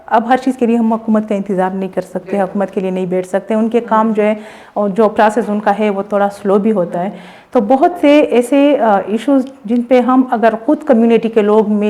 اب ہر چیز کے لیے ہم حکومت کا انتظار نہیں کر سکتے, حکومت کے لیے نہیں بیٹھ سکتے. ان کے کام جو ہے اور جو پروسیس ان کا ہے وہ تھوڑا سلو بھی ہوتا ہے. تو بہت سے ایسے ایشوز جن پہ ہم اگر خود کمیونٹی کے لوگ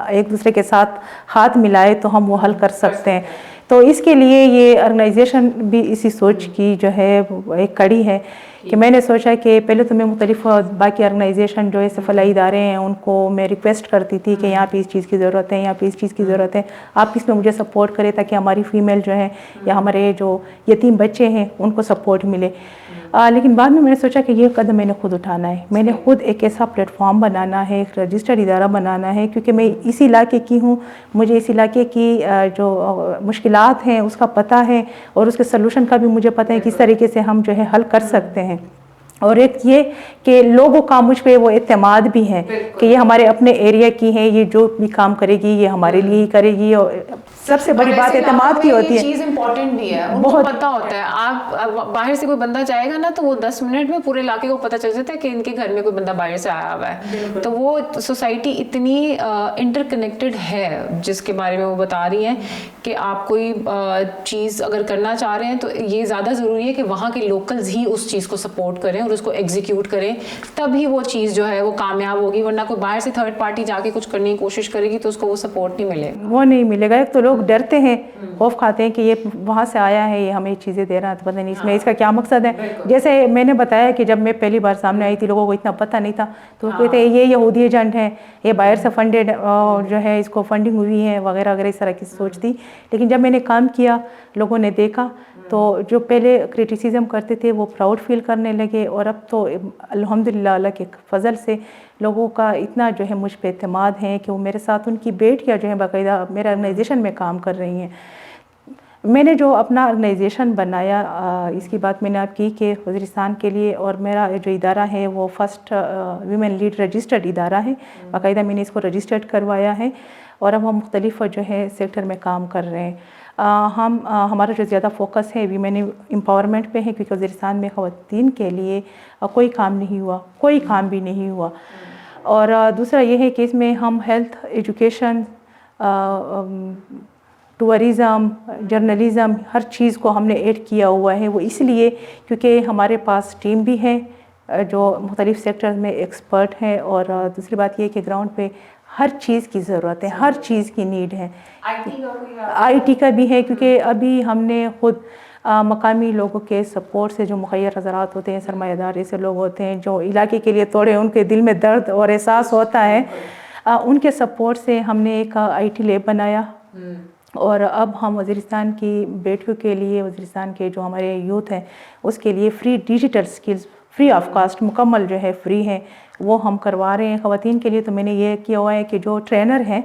ایک دوسرے کے ساتھ ہاتھ ملائے تو ہم وہ حل کر سکتے ہیں. تو اس کے لیے یہ آرگنائزیشن بھی اسی سوچ کی جو ہے ایک کڑی ہے کہ میں نے سوچا کہ پہلے تو میں مختلف باقی آرگنائزیشن جو ایسے فلاحی ادارے ہیں ان کو میں ریکویسٹ کرتی تھی کہ یہاں پہ اس چیز کی ضرورت ہے, یہاں پہ اس چیز کی ضرورت ہے, آپ اس میں مجھے سپورٹ کریں تاکہ ہماری فیمیل جو ہے یا ہمارے جو یتیم بچے ہیں ان کو سپورٹ ملے. لیکن بعد میں نے سوچا کہ یہ قدم میں نے خود اٹھانا ہے, میں نے خود ایک ایسا پلیٹ فارم بنانا ہے, ایک رجسٹرڈ ادارہ بنانا ہے, کیونکہ میں اسی علاقے کی ہوں, مجھے اس علاقے کی جو مشکلات ہیں اس کا پتہ ہے اور اس کے سلوشن کا بھی مجھے پتہ ہے کس طریقے سے ہم جو ہے حل کر سکتے ہیں. اور ایک یہ کہ لوگوں کا مجھ پہ وہ اعتماد بھی ہے کہ یہ ہمارے اپنے ایریا کی ہے, یہ جو بھی کام کرے گی یہ ہمارے لیے ہی کرے گی. اور سب سے بڑی بات اعتماد کی ہوتی ہے, چیز امپورٹنٹ بھی ہے, ان کو پتہ ہوتا ہے. آپ باہر سے کوئی بندہ جائے گا نا تو وہ 10 منٹ میں پورے علاقے کو پتہ چل جاتا ہے کہ ان کے گھر میں کوئی بندہ باہر سے آیا ہوا ہے. تو وہ سوسائٹی اتنی انٹر کنیکٹڈ ہے جس کے بارے میں وہ بتا رہی ہیں کہ آپ کوئی چیز اگر کرنا چاہ رہے ہیں تو یہ زیادہ ضروری ہے کہ وہاں کے لوکلز ہی اس چیز کو سپورٹ کریں اور اس کو ایگزیکیوٹ کریں, تب ہی وہ چیز جو ہے وہ کامیاب ہوگی. ورنہ کوئی باہر سے تھرڈ پارٹی جا کے کچھ کرنے کی کوشش کرے گی تو اس کو وہ سپورٹ نہیں ملے گا. وہ نہیں ملے گا. ایک تو لوگ ڈرتے ہیں, خوف کھاتے ہیں کہ یہ وہاں سے آیا ہے, یہ ہمیں چیزیں دے رہا ہے, تو پتہ نہیں اس میں اس کا کیا مقصد ہے. جیسے میں نے بتایا کہ جب میں پہلی بار سامنے آئی تھی لوگوں کو اتنا پتہ نہیں تھا, تو وہ کہتے ہیں یہ یہودی ایجنٹ ہے, یہ باہر سے فنڈیڈ جو ہے اس کو فنڈنگ ہوئی ہے وغیرہ وغیرہ, اس طرح کی سوچ تھی. لیکن جب میں نے کام کیا, لوگوں نے دیکھا, تو جو پہلے کرٹیسزم کرتے تھے وہ پراؤڈ فیل کرنے لگے. اور اب تو الحمدللہ اللہ کے فضل سے لوگوں کا اتنا جو ہے مجھ پہ اعتماد ہے کہ وہ میرے ساتھ ان کی بیٹیاں جو ہیں باقاعدہ میرے آرگنائزیشن میں کام کر رہی ہیں. میں نے جو اپنا آرگنائزیشن بنایا, اس کی بات میں نے آپ کی کہ وزیرستان کے لیے, اور میرا جو ادارہ ہے وہ فرسٹ ویمن لیڈ رجسٹرڈ ادارہ ہے, باقاعدہ میں نے اس کو رجسٹرڈ کروایا ہے. اور اب ہم مختلف جو ہے سیکٹر میں کام کر رہے ہیں. ہمارا جو زیادہ فوکس ہے ویمن امپاورمنٹ پہ ہے, کیونکہ وزیرستان میں خواتین کے لیے کوئی کام نہیں ہوا, کوئی کام بھی نہیں ہوا. اور دوسرا یہ ہے کہ اس میں ہم ہیلتھ, ایجوکیشن, ٹورزم, جرنلزم, ہر چیز کو ہم نے ایڈ کیا ہوا ہے. وہ اس لیے کیونکہ ہمارے پاس ٹیم بھی ہے جو مختلف سیکٹرز میں ایکسپرٹ ہیں, اور دوسری بات یہ کہ گراؤنڈ پہ ہر چیز کی ضرورت ہے, ہر چیز کی نیڈ ہے. آئی ٹی کا بھی ہے, کیونکہ ابھی ہم نے خود مقامی لوگوں کے سپورٹ سے, جو مخیر حضرات ہوتے ہیں, سرمایہ دار ایسے لوگ ہوتے ہیں جو علاقے کے لیے تھوڑے ان کے دل میں درد اور احساس ہوتا ہے, ان کے سپورٹ سے ہم نے ایک آئی ٹی لیب بنایا. اور اب ہم وزیرستان کی بیٹیوں کے لیے, وزیرستان کے جو ہمارے یوتھ ہیں اس کے لیے free digital skills, free of cost, مکمل جو ہے فری ہیں, وہ ہم کروا رہے ہیں خواتین کے لیے. تو میں نے یہ کیا ہوا ہے کہ جو ٹرینر ہیں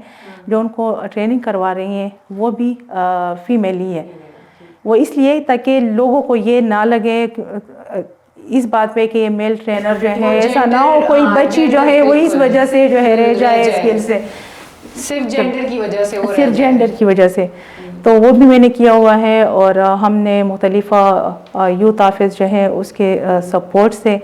جو ان کو ٹریننگ کروا رہی ہیں وہ بھی فیمیل ہی ہے. وہ اس لیے تاکہ لوگوں کو یہ نہ لگے اس بات پہ کہ یہ میل ٹرینر جو ہے ایسا نہ ہو کوئی بچی جو ہے وہ اس وجہ سے جو ہے رہ جائے اسکل سے، صرف جینڈر کی وجہ سے، صرف جینڈر کی وجہ سے. تو وہ بھی میں نے کیا ہوا ہے، اور ہم نے مختلف یوتھ آفس جو ہے اس کے سپورٹ سے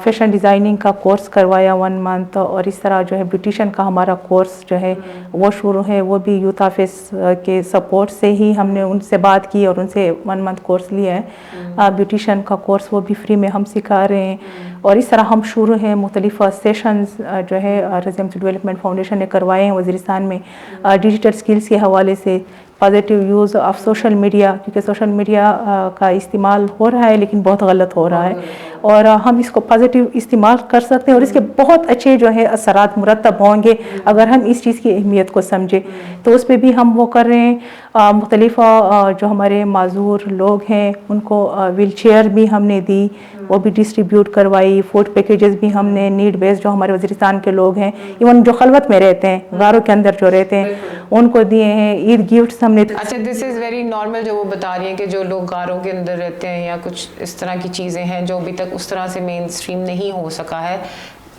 فیشن ڈیزائننگ کا کورس کروایا 1 منتھ، اور اس طرح جو ہے بیوٹیشن کا ہمارا کورس جو ہے وہ شروع ہے، وہ بھی یوتھ آفس کے سپورٹ سے ہی ہم نے ان سے بات کی اور ان سے 1 منتھ کورس لیا ہے بیوٹیشن کا کورس، وہ بھی فری میں ہم سکھا رہے ہیں. اور اس طرح ہم شروع ہیں مختلف سیشنز جو ہے ریزیمس ڈیولپمنٹ فاؤنڈیشن نے کروائے ہیں وزیرستان میں ڈیجیٹل سکلز کے حوالے سے، positive use of social media, کیونکہ سوشل میڈیا کا استعمال ہو رہا ہے لیکن بہت غلط ہو رہا ہے، اور ہم اس کو پازیٹیو استعمال کر سکتے ہیں اور اس کے بہت اچھے جو ہے اثرات مرتب ہوں گے اگر ہم اس چیز کی اہمیت کو سمجھیں. تو اس پہ بھی ہم وہ کر رہے ہیں. مختلف جو ہمارے معذور لوگ ہیں ان کو ویل چیئر بھی ہم نے دی، وہ بھی ڈسٹریبیوٹ کروائی. فوڈ پیکیجز بھی ہم نے نیڈ بیس جو ہمارے وزیرستان کے لوگ ہیں، ایون جو خلوت میں رہتے ہیں، غاروں کے اندر جو رہتے ہیں، ان کو دیے ہیں. عید گفٹس ہم نے. اچھا، دس از ویری نارمل جو وہ بتا رہی ہیں کہ جو لوگ غاروں کے اندر رہتے ہیں یا کچھ اس طرح کی چیزیں ہیں جو ابھی تک اس طرح سے مین اسٹریم نہیں ہو سکا ہے،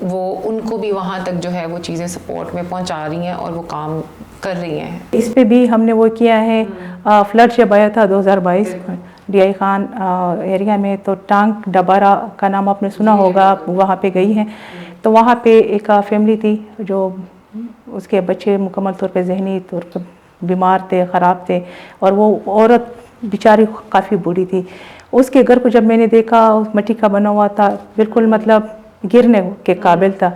وہ ان کو بھی وہاں تک جو ہے وہ چیزیں سپورٹ میں پہنچا رہی ہیں اور وہ کام کر رہی ہیں. اس پہ بھی ہم نے وہ کیا ہے. فلڈ جب آیا تھا 2022 ڈی آئی خان ایریا میں، تو ٹانک ڈبارہ کا نام آپ نے سنا ہوگا، وہاں پہ گئی ہیں. تو وہاں پہ ایک فیملی تھی جو اس کے بچے مکمل طور پہ ذہنی طور پہ بیمار تھے، خراب تھے، اور وہ عورت بیچاری کافی بوڑھی تھی. اس کے گھر کو جب میں نے دیکھا، مٹی کا بنا ہوا تھا، بالکل مطلب گرنے کے قابل تھا.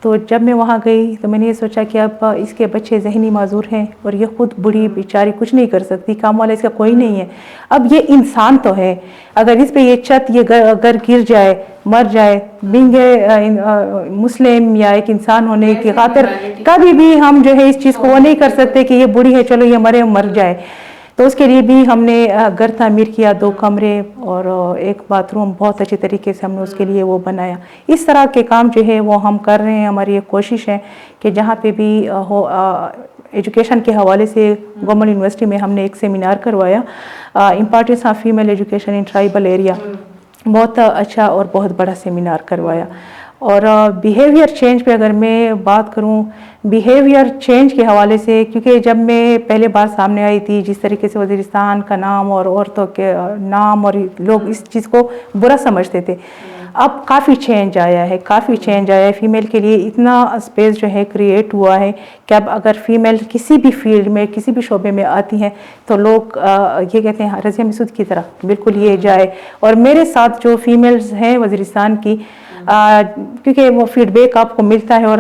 تو جب میں وہاں گئی تو میں نے یہ سوچا کہ اب اس کے بچے ذہنی معذور ہیں اور یہ خود بوڑھی بیچاری کچھ نہیں کر سکتی، کام والا اس کا کوئی نہیں ہے. اب یہ انسان تو ہے، اگر اس پہ یہ چھت یہ گھر گر جائے، مر جائے، بینگ مسلم یا ایک انسان ہونے کی خاطر کبھی بھی ہم جو ہے اس چیز کو وہ نہیں کر سکتے کہ یہ بوڑھی ہے چلو یہ مرے مر جائے. تو اس کے لیے بھی ہم نے گھر تعمیر کیا، 2 کمرے اور ایک باتھ روم، بہت اچھے طریقے سے ہم نے اس کے لیے وہ بنایا. اس طرح کے کام جو ہے وہ ہم کر رہے ہیں. ہماری ایک کوشش ہے کہ جہاں پہ بھی ہو ایجوکیشن کے حوالے سے گورنمنٹ یونیورسٹی میں ہم نے ایک سیمینار کروایا، importance of female education in tribal area, بہت اچھا اور بہت بڑا سیمینار کروایا. اور بیہیویئر چینج پہ اگر میں بات کروں، بیہیویئر چینج کے حوالے سے، کیونکہ جب میں پہلے بار سامنے آئی تھی جس طریقے سے وزیرستان کا نام اور عورتوں کے نام اور لوگ اس چیز کو برا سمجھتے تھے، اب کافی چینج آیا ہے، کافی چینج آیا ہے. فیمیل کے لیے اتنا اسپیس جو ہے کریٹ ہوا ہے کہ اب اگر فیمیل کسی بھی فیلڈ میں کسی بھی شعبے میں آتی ہیں تو لوگ یہ کہتے ہیں رضیہ مسعود کی طرح بالکل یہ جائے. اور میرے ساتھ جو فیمیلز ہیں وزیرستان کی، کیونکہ وہ فیڈ بیک آپ کو ملتا ہے، اور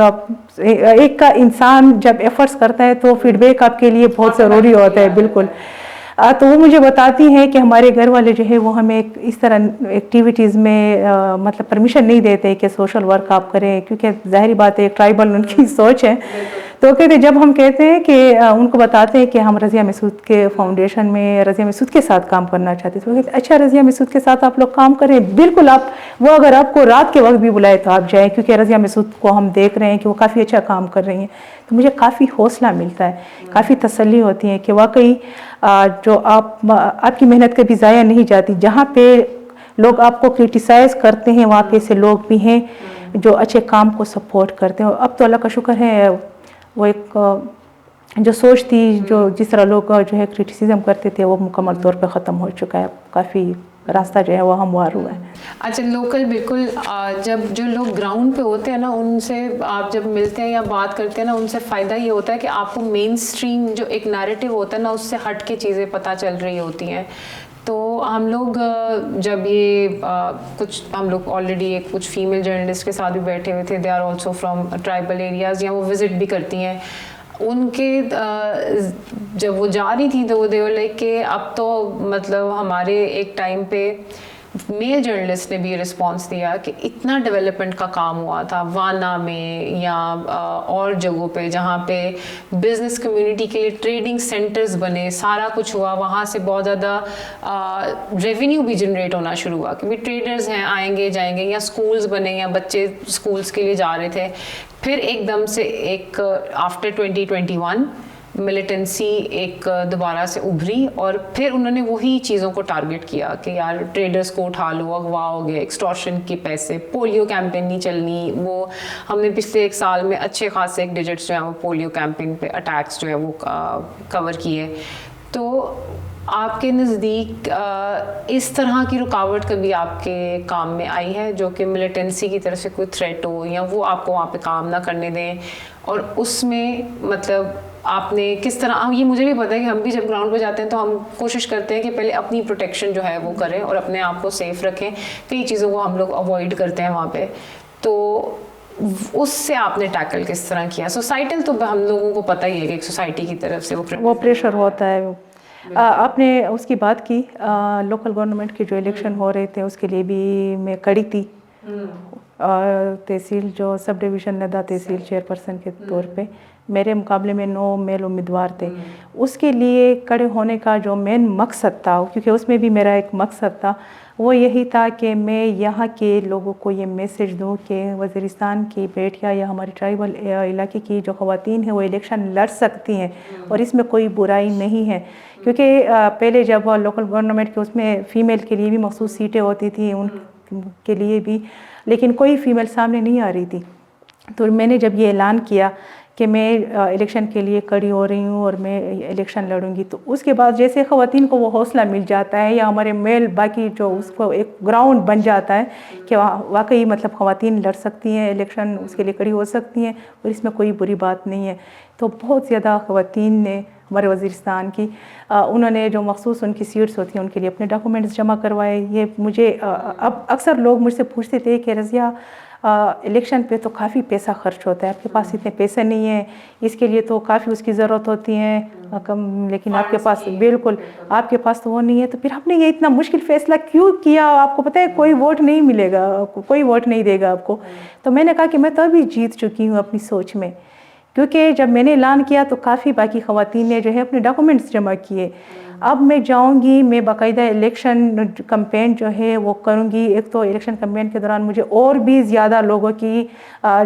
ایک کا انسان جب ایفرٹس کرتا ہے تو فیڈ بیک آپ کے لیے بہت ضروری ہوتا ہے. بالکل. تو وہ مجھے بتاتی ہیں کہ ہمارے گھر والے جو ہے وہ ہمیں اس طرح ایکٹیویٹیز میں مطلب پرمیشن نہیں دیتے کہ سوشل ورک آپ کریں، کیونکہ ظاہری بات ہے ٹرائبل ان کی سوچ ہے. تو کہتے جب ہم کہتے ہیں کہ ان کو بتاتے ہیں کہ ہم رضیہ مسعود کے فاؤنڈیشن میں رضیہ مسعود کے ساتھ کام کرنا چاہتے ہیں، تو وہ کہتے ہیں اچھا رضیہ مسعود کے ساتھ آپ لوگ کام کریں. بالکل، آپ وہ اگر آپ کو رات کے وقت بھی بلائے تو آپ جائیں، کیونکہ رضیہ مسعود کو ہم دیکھ رہے ہیں کہ وہ کافی اچھا کام کر رہی ہیں. تو مجھے کافی حوصلہ ملتا ہے، کافی تسلی ہوتی ہے کہ واقعی جو آپ کی محنت کبھی ضائع نہیں جاتی. جہاں پہ لوگ آپ کو کرٹیسائز کرتے ہیں وہاں پہ سے لوگ بھی ہیں جو اچھے کام کو سپورٹ کرتے ہیں. اب تو اللہ کا شکر ہے وہ ایک جو سوچ تھی، جو جس طرح لوگ جو ہے کرٹیسزم کرتے تھے، وہ مکمل طور پہ ختم ہو چکا ہے. کافی راستہ جو ہے وہ ہموار ہوا ہے. اچھا، لوکل بالکل جب جو لوگ گراؤنڈ پہ ہوتے ہیں نا، ان سے آپ جب ملتے ہیں یا بات کرتے ہیں نا، ان سے فائدہ یہ ہوتا ہے کہ آپ کو مین اسٹریم جو ایک نیریٹو ہوتا ہے نا، اس سے ہٹ کے چیزیں پتہ چل رہی ہوتی ہیں. تو ہم لوگ جب یہ کچھ ہم لوگ آلریڈی کچھ فیمیل جرنلسٹ کے ساتھ بھی بیٹھے ہوئے تھے، they are also from tribal areas, یا وہ وزٹ بھی کرتی ہیں. ان کے جب وہ جا رہی تھیں تو وہ دیور لائک کہ اب تو مطلب ہمارے ایک ٹائم پہ میل جرنلسٹ نے بھی رسپانس دیا کہ اتنا ڈیولپمنٹ کا کام ہوا تھا وانا میں یا اور جگہوں پہ جہاں پہ بزنس کمیونٹی کے لیے ٹریڈنگ سینٹرز بنے، سارا کچھ ہوا. وہاں سے بہت زیادہ ریونیو بھی جنریٹ ہونا شروع ہوا کہ ٹریڈرز ہیں، آئیں گے جائیں گے، یا اسکولز بنے یا بچے اسکولز کے لیے جا رہے تھے. پھر ایک دم سے ایک آفٹر 2021 ملیٹنسی ایک دوبارہ سے ابھری اور پھر انہوں نے وہی چیزوں کو ٹارگٹ کیا کہ یار ٹریڈرز کو اٹھا لو, اغوا ہو گئے, ایکسٹورشن کے پیسے, پولیو کیمپین نہیں چلنی. وہ ہم نے پچھلے 1 سال میں اچھے خاصے ڈیجٹس جو ہیں وہ پولیو کیمپین پہ اٹیکس جو ہے وہ کور کیے. تو آپ کے نزدیک اس طرح کی رکاوٹ کبھی آپ کے کام میں آئی ہے جو کہ ملیٹنسی کی طرف سے کوئی تھریٹ ہو یا وہ آپ کو وہاں پہ کام نہ کرنے دیں, اور اس میں مطلب آپ نے کس طرح, یہ مجھے بھی پتہ ہے کہ ہم بھی جب گراؤنڈ پہ جاتے ہیں تو ہم کوشش کرتے ہیں کہ پہلے اپنی پروٹیکشن جو ہے وہ کریں اور اپنے آپ کو سیف رکھیں, کئی چیزوں کو ہم لوگ اوائڈ کرتے ہیں وہاں پہ. تو اس سے آپ نے ٹیکل کس طرح کیا؟ سوسائٹل تو ہم لوگوں کو پتہ ہی ہے کہ ایک سوسائٹی کی طرف سے وہ پریشر ہوتا ہے. آپ نے اس کی بات کی, لوکل گورنمنٹ کے جو الیکشن ہو رہے تھے اس کے لیے بھی میں کڑی تھی. تحصیل جو سب ڈویژن ندا تحصیل چیئرپرسن کے طور پہ میرے مقابلے میں 9 میل امیدوار تھے. اس کے لیے کڑے ہونے کا جو مین مقصد تھا, کیونکہ اس میں بھی میرا ایک مقصد تھا, وہ یہی تھا کہ میں یہاں کے لوگوں کو یہ میسیج دوں کہ وزیرستان کی بیٹیاں یا ہمارے ٹرائبل علاقے کی جو خواتین ہیں وہ الیکشن لڑ سکتی ہیں اور اس میں کوئی برائی نہیں ہے. کیونکہ پہلے جب لوکل گورنمنٹ کے اس میں فیمیل کے لیے بھی مخصوص سیٹیں ہوتی تھیں ان کے لیے بھی, لیکن کوئی فیمیل سامنے نہیں آ رہی تھی. تو میں نے جب یہ اعلان کیا کہ میں الیکشن کے لیے کڑی ہو رہی ہوں اور میں الیکشن لڑوں گی, تو اس کے بعد جیسے خواتین کو وہ حوصلہ مل جاتا ہے یا ہمارے میل باقی جو اس کو ایک گراؤنڈ بن جاتا ہے کہ واقعی مطلب خواتین لڑ سکتی ہیں الیکشن, اس کے لیے کڑی ہو سکتی ہیں اور اس میں کوئی بری بات نہیں ہے. تو بہت زیادہ خواتین نے ہمارے وزیرستان کی, انہوں نے جو مخصوص ان کی سیٹس ہوتی ہیں ان کے لیے اپنے ڈاکومنٹس جمع کروائے. یہ مجھے اب اکثر لوگ مجھ سے پوچھتے تھے کہ رضیہ الیکشن پہ تو کافی پیسہ خرچ ہوتا ہے, آپ کے پاس اتنے پیسے نہیں ہیں, اس کے لیے تو کافی اس کی ضرورت ہوتی ہے لیکن آپ کے پاس بالکل آپ کے پاس تو وہ نہیں ہے, تو پھر آپ نے یہ اتنا مشکل فیصلہ کیوں کیا؟ آپ کو پتہ ہے کوئی ووٹ نہیں ملے گا, کوئی ووٹ نہیں دے گا آپ کو. تو میں نے کہا کہ میں تو ابھی جیت چکی ہوں اپنی سوچ میں, کیونکہ جب میں نے اعلان کیا تو کافی باقی خواتین نے جو ہے اپنے ڈاکومنٹس جمع کیے. اب میں جاؤں گی, میں باقاعدہ الیکشن کمپین جو ہے وہ کروں گی. ایک تو الیکشن کمپین کے دوران مجھے اور بھی زیادہ لوگوں کی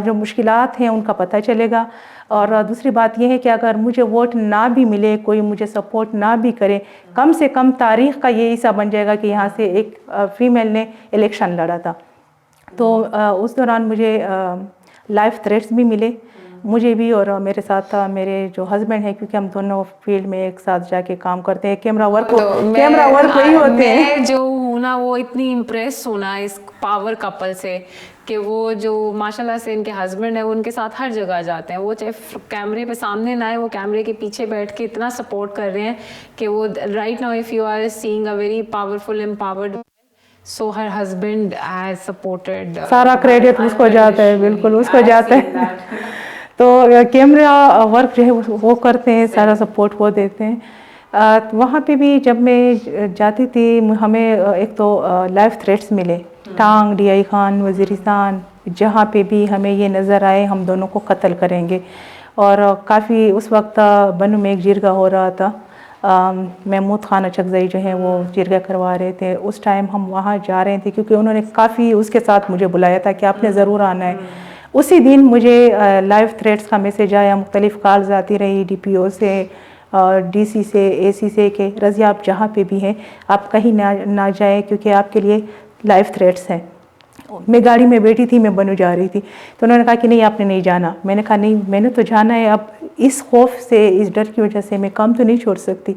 جو مشکلات ہیں ان کا پتہ چلے گا, اور دوسری بات یہ ہے کہ اگر مجھے ووٹ نہ بھی ملے, کوئی مجھے سپورٹ نہ بھی کرے, کم سے کم تاریخ کا یہ حصہ بن جائے گا کہ یہاں سے ایک فیمیل نے الیکشن لڑا تھا. تو اس دوران مجھے لائف تھریٹس بھی ملے مجھے بھی, اور میرے ساتھ میرے جو ہسبینڈ ہیں, کیونکہ ہم دونوں فیلڈ میں ایک ساتھ جا کے کام کرتے ہیں, کیمرہ ورک وہی ہوتے ہیں. میں جو ہوں نا وہ اتنی امپریس ہونا اس پاور کپل سے کہ وہ جو ماشاءاللہ سے ان کے ہسبینڈ ہیں وہ ان کے ساتھ ہر جگہ جاتے ہیں, وہ چاہے کیمرے پہ سامنے نہ آئے, وہ کیمرے کے پیچھے بیٹھ کے اتنا سپورٹ کر رہے ہیں کہ وہ right now if you are seeing a very powerful empowered, so her husband has supported سارا کریڈٹ اس کو جاتا ہے, بالکل اس کو جاتا ہے. تو کیمرہ ورک جو ہے وہ کرتے ہیں, سارا سپورٹ وہ دیتے ہیں. وہاں پہ بھی جب میں جاتی تھی ہمیں ایک تو لائف تھریٹس ملے, ٹانگ, ڈی آئی خان, وزیرستان, جہاں پہ بھی ہمیں یہ نظر آئے ہم دونوں کو قتل کریں گے. اور کافی اس وقت بنو میں ایک جرگہ ہو رہا تھا, محمود خان اچکزئی جو ہیں وہ جرگہ کروا رہے تھے. اس ٹائم ہم وہاں جا رہے تھے کیونکہ انہوں نے کافی اس کے ساتھ مجھے بلایا تھا کہ آپ نے ضرور آنا ہے. اسی دن مجھے لائف تھریٹس کا میسیج آیا, مختلف کالز آتی رہی ڈی پی او سے, ڈی سی سے, اے سی سے, کہ رضیہ آپ جہاں پہ بھی ہیں آپ کہیں نہ جائیں کیونکہ آپ کے لیے لائف تھریٹس ہیں. میں گاڑی میں بیٹھی تھی, میں بنو جا رہی تھی, تو انہوں نے کہا کہ نہیں آپ نے نہیں جانا. میں نے کہا نہیں میں نے تو جانا ہے, اب اس خوف سے, اس ڈر کی وجہ سے میں کام تو نہیں چھوڑ سکتی.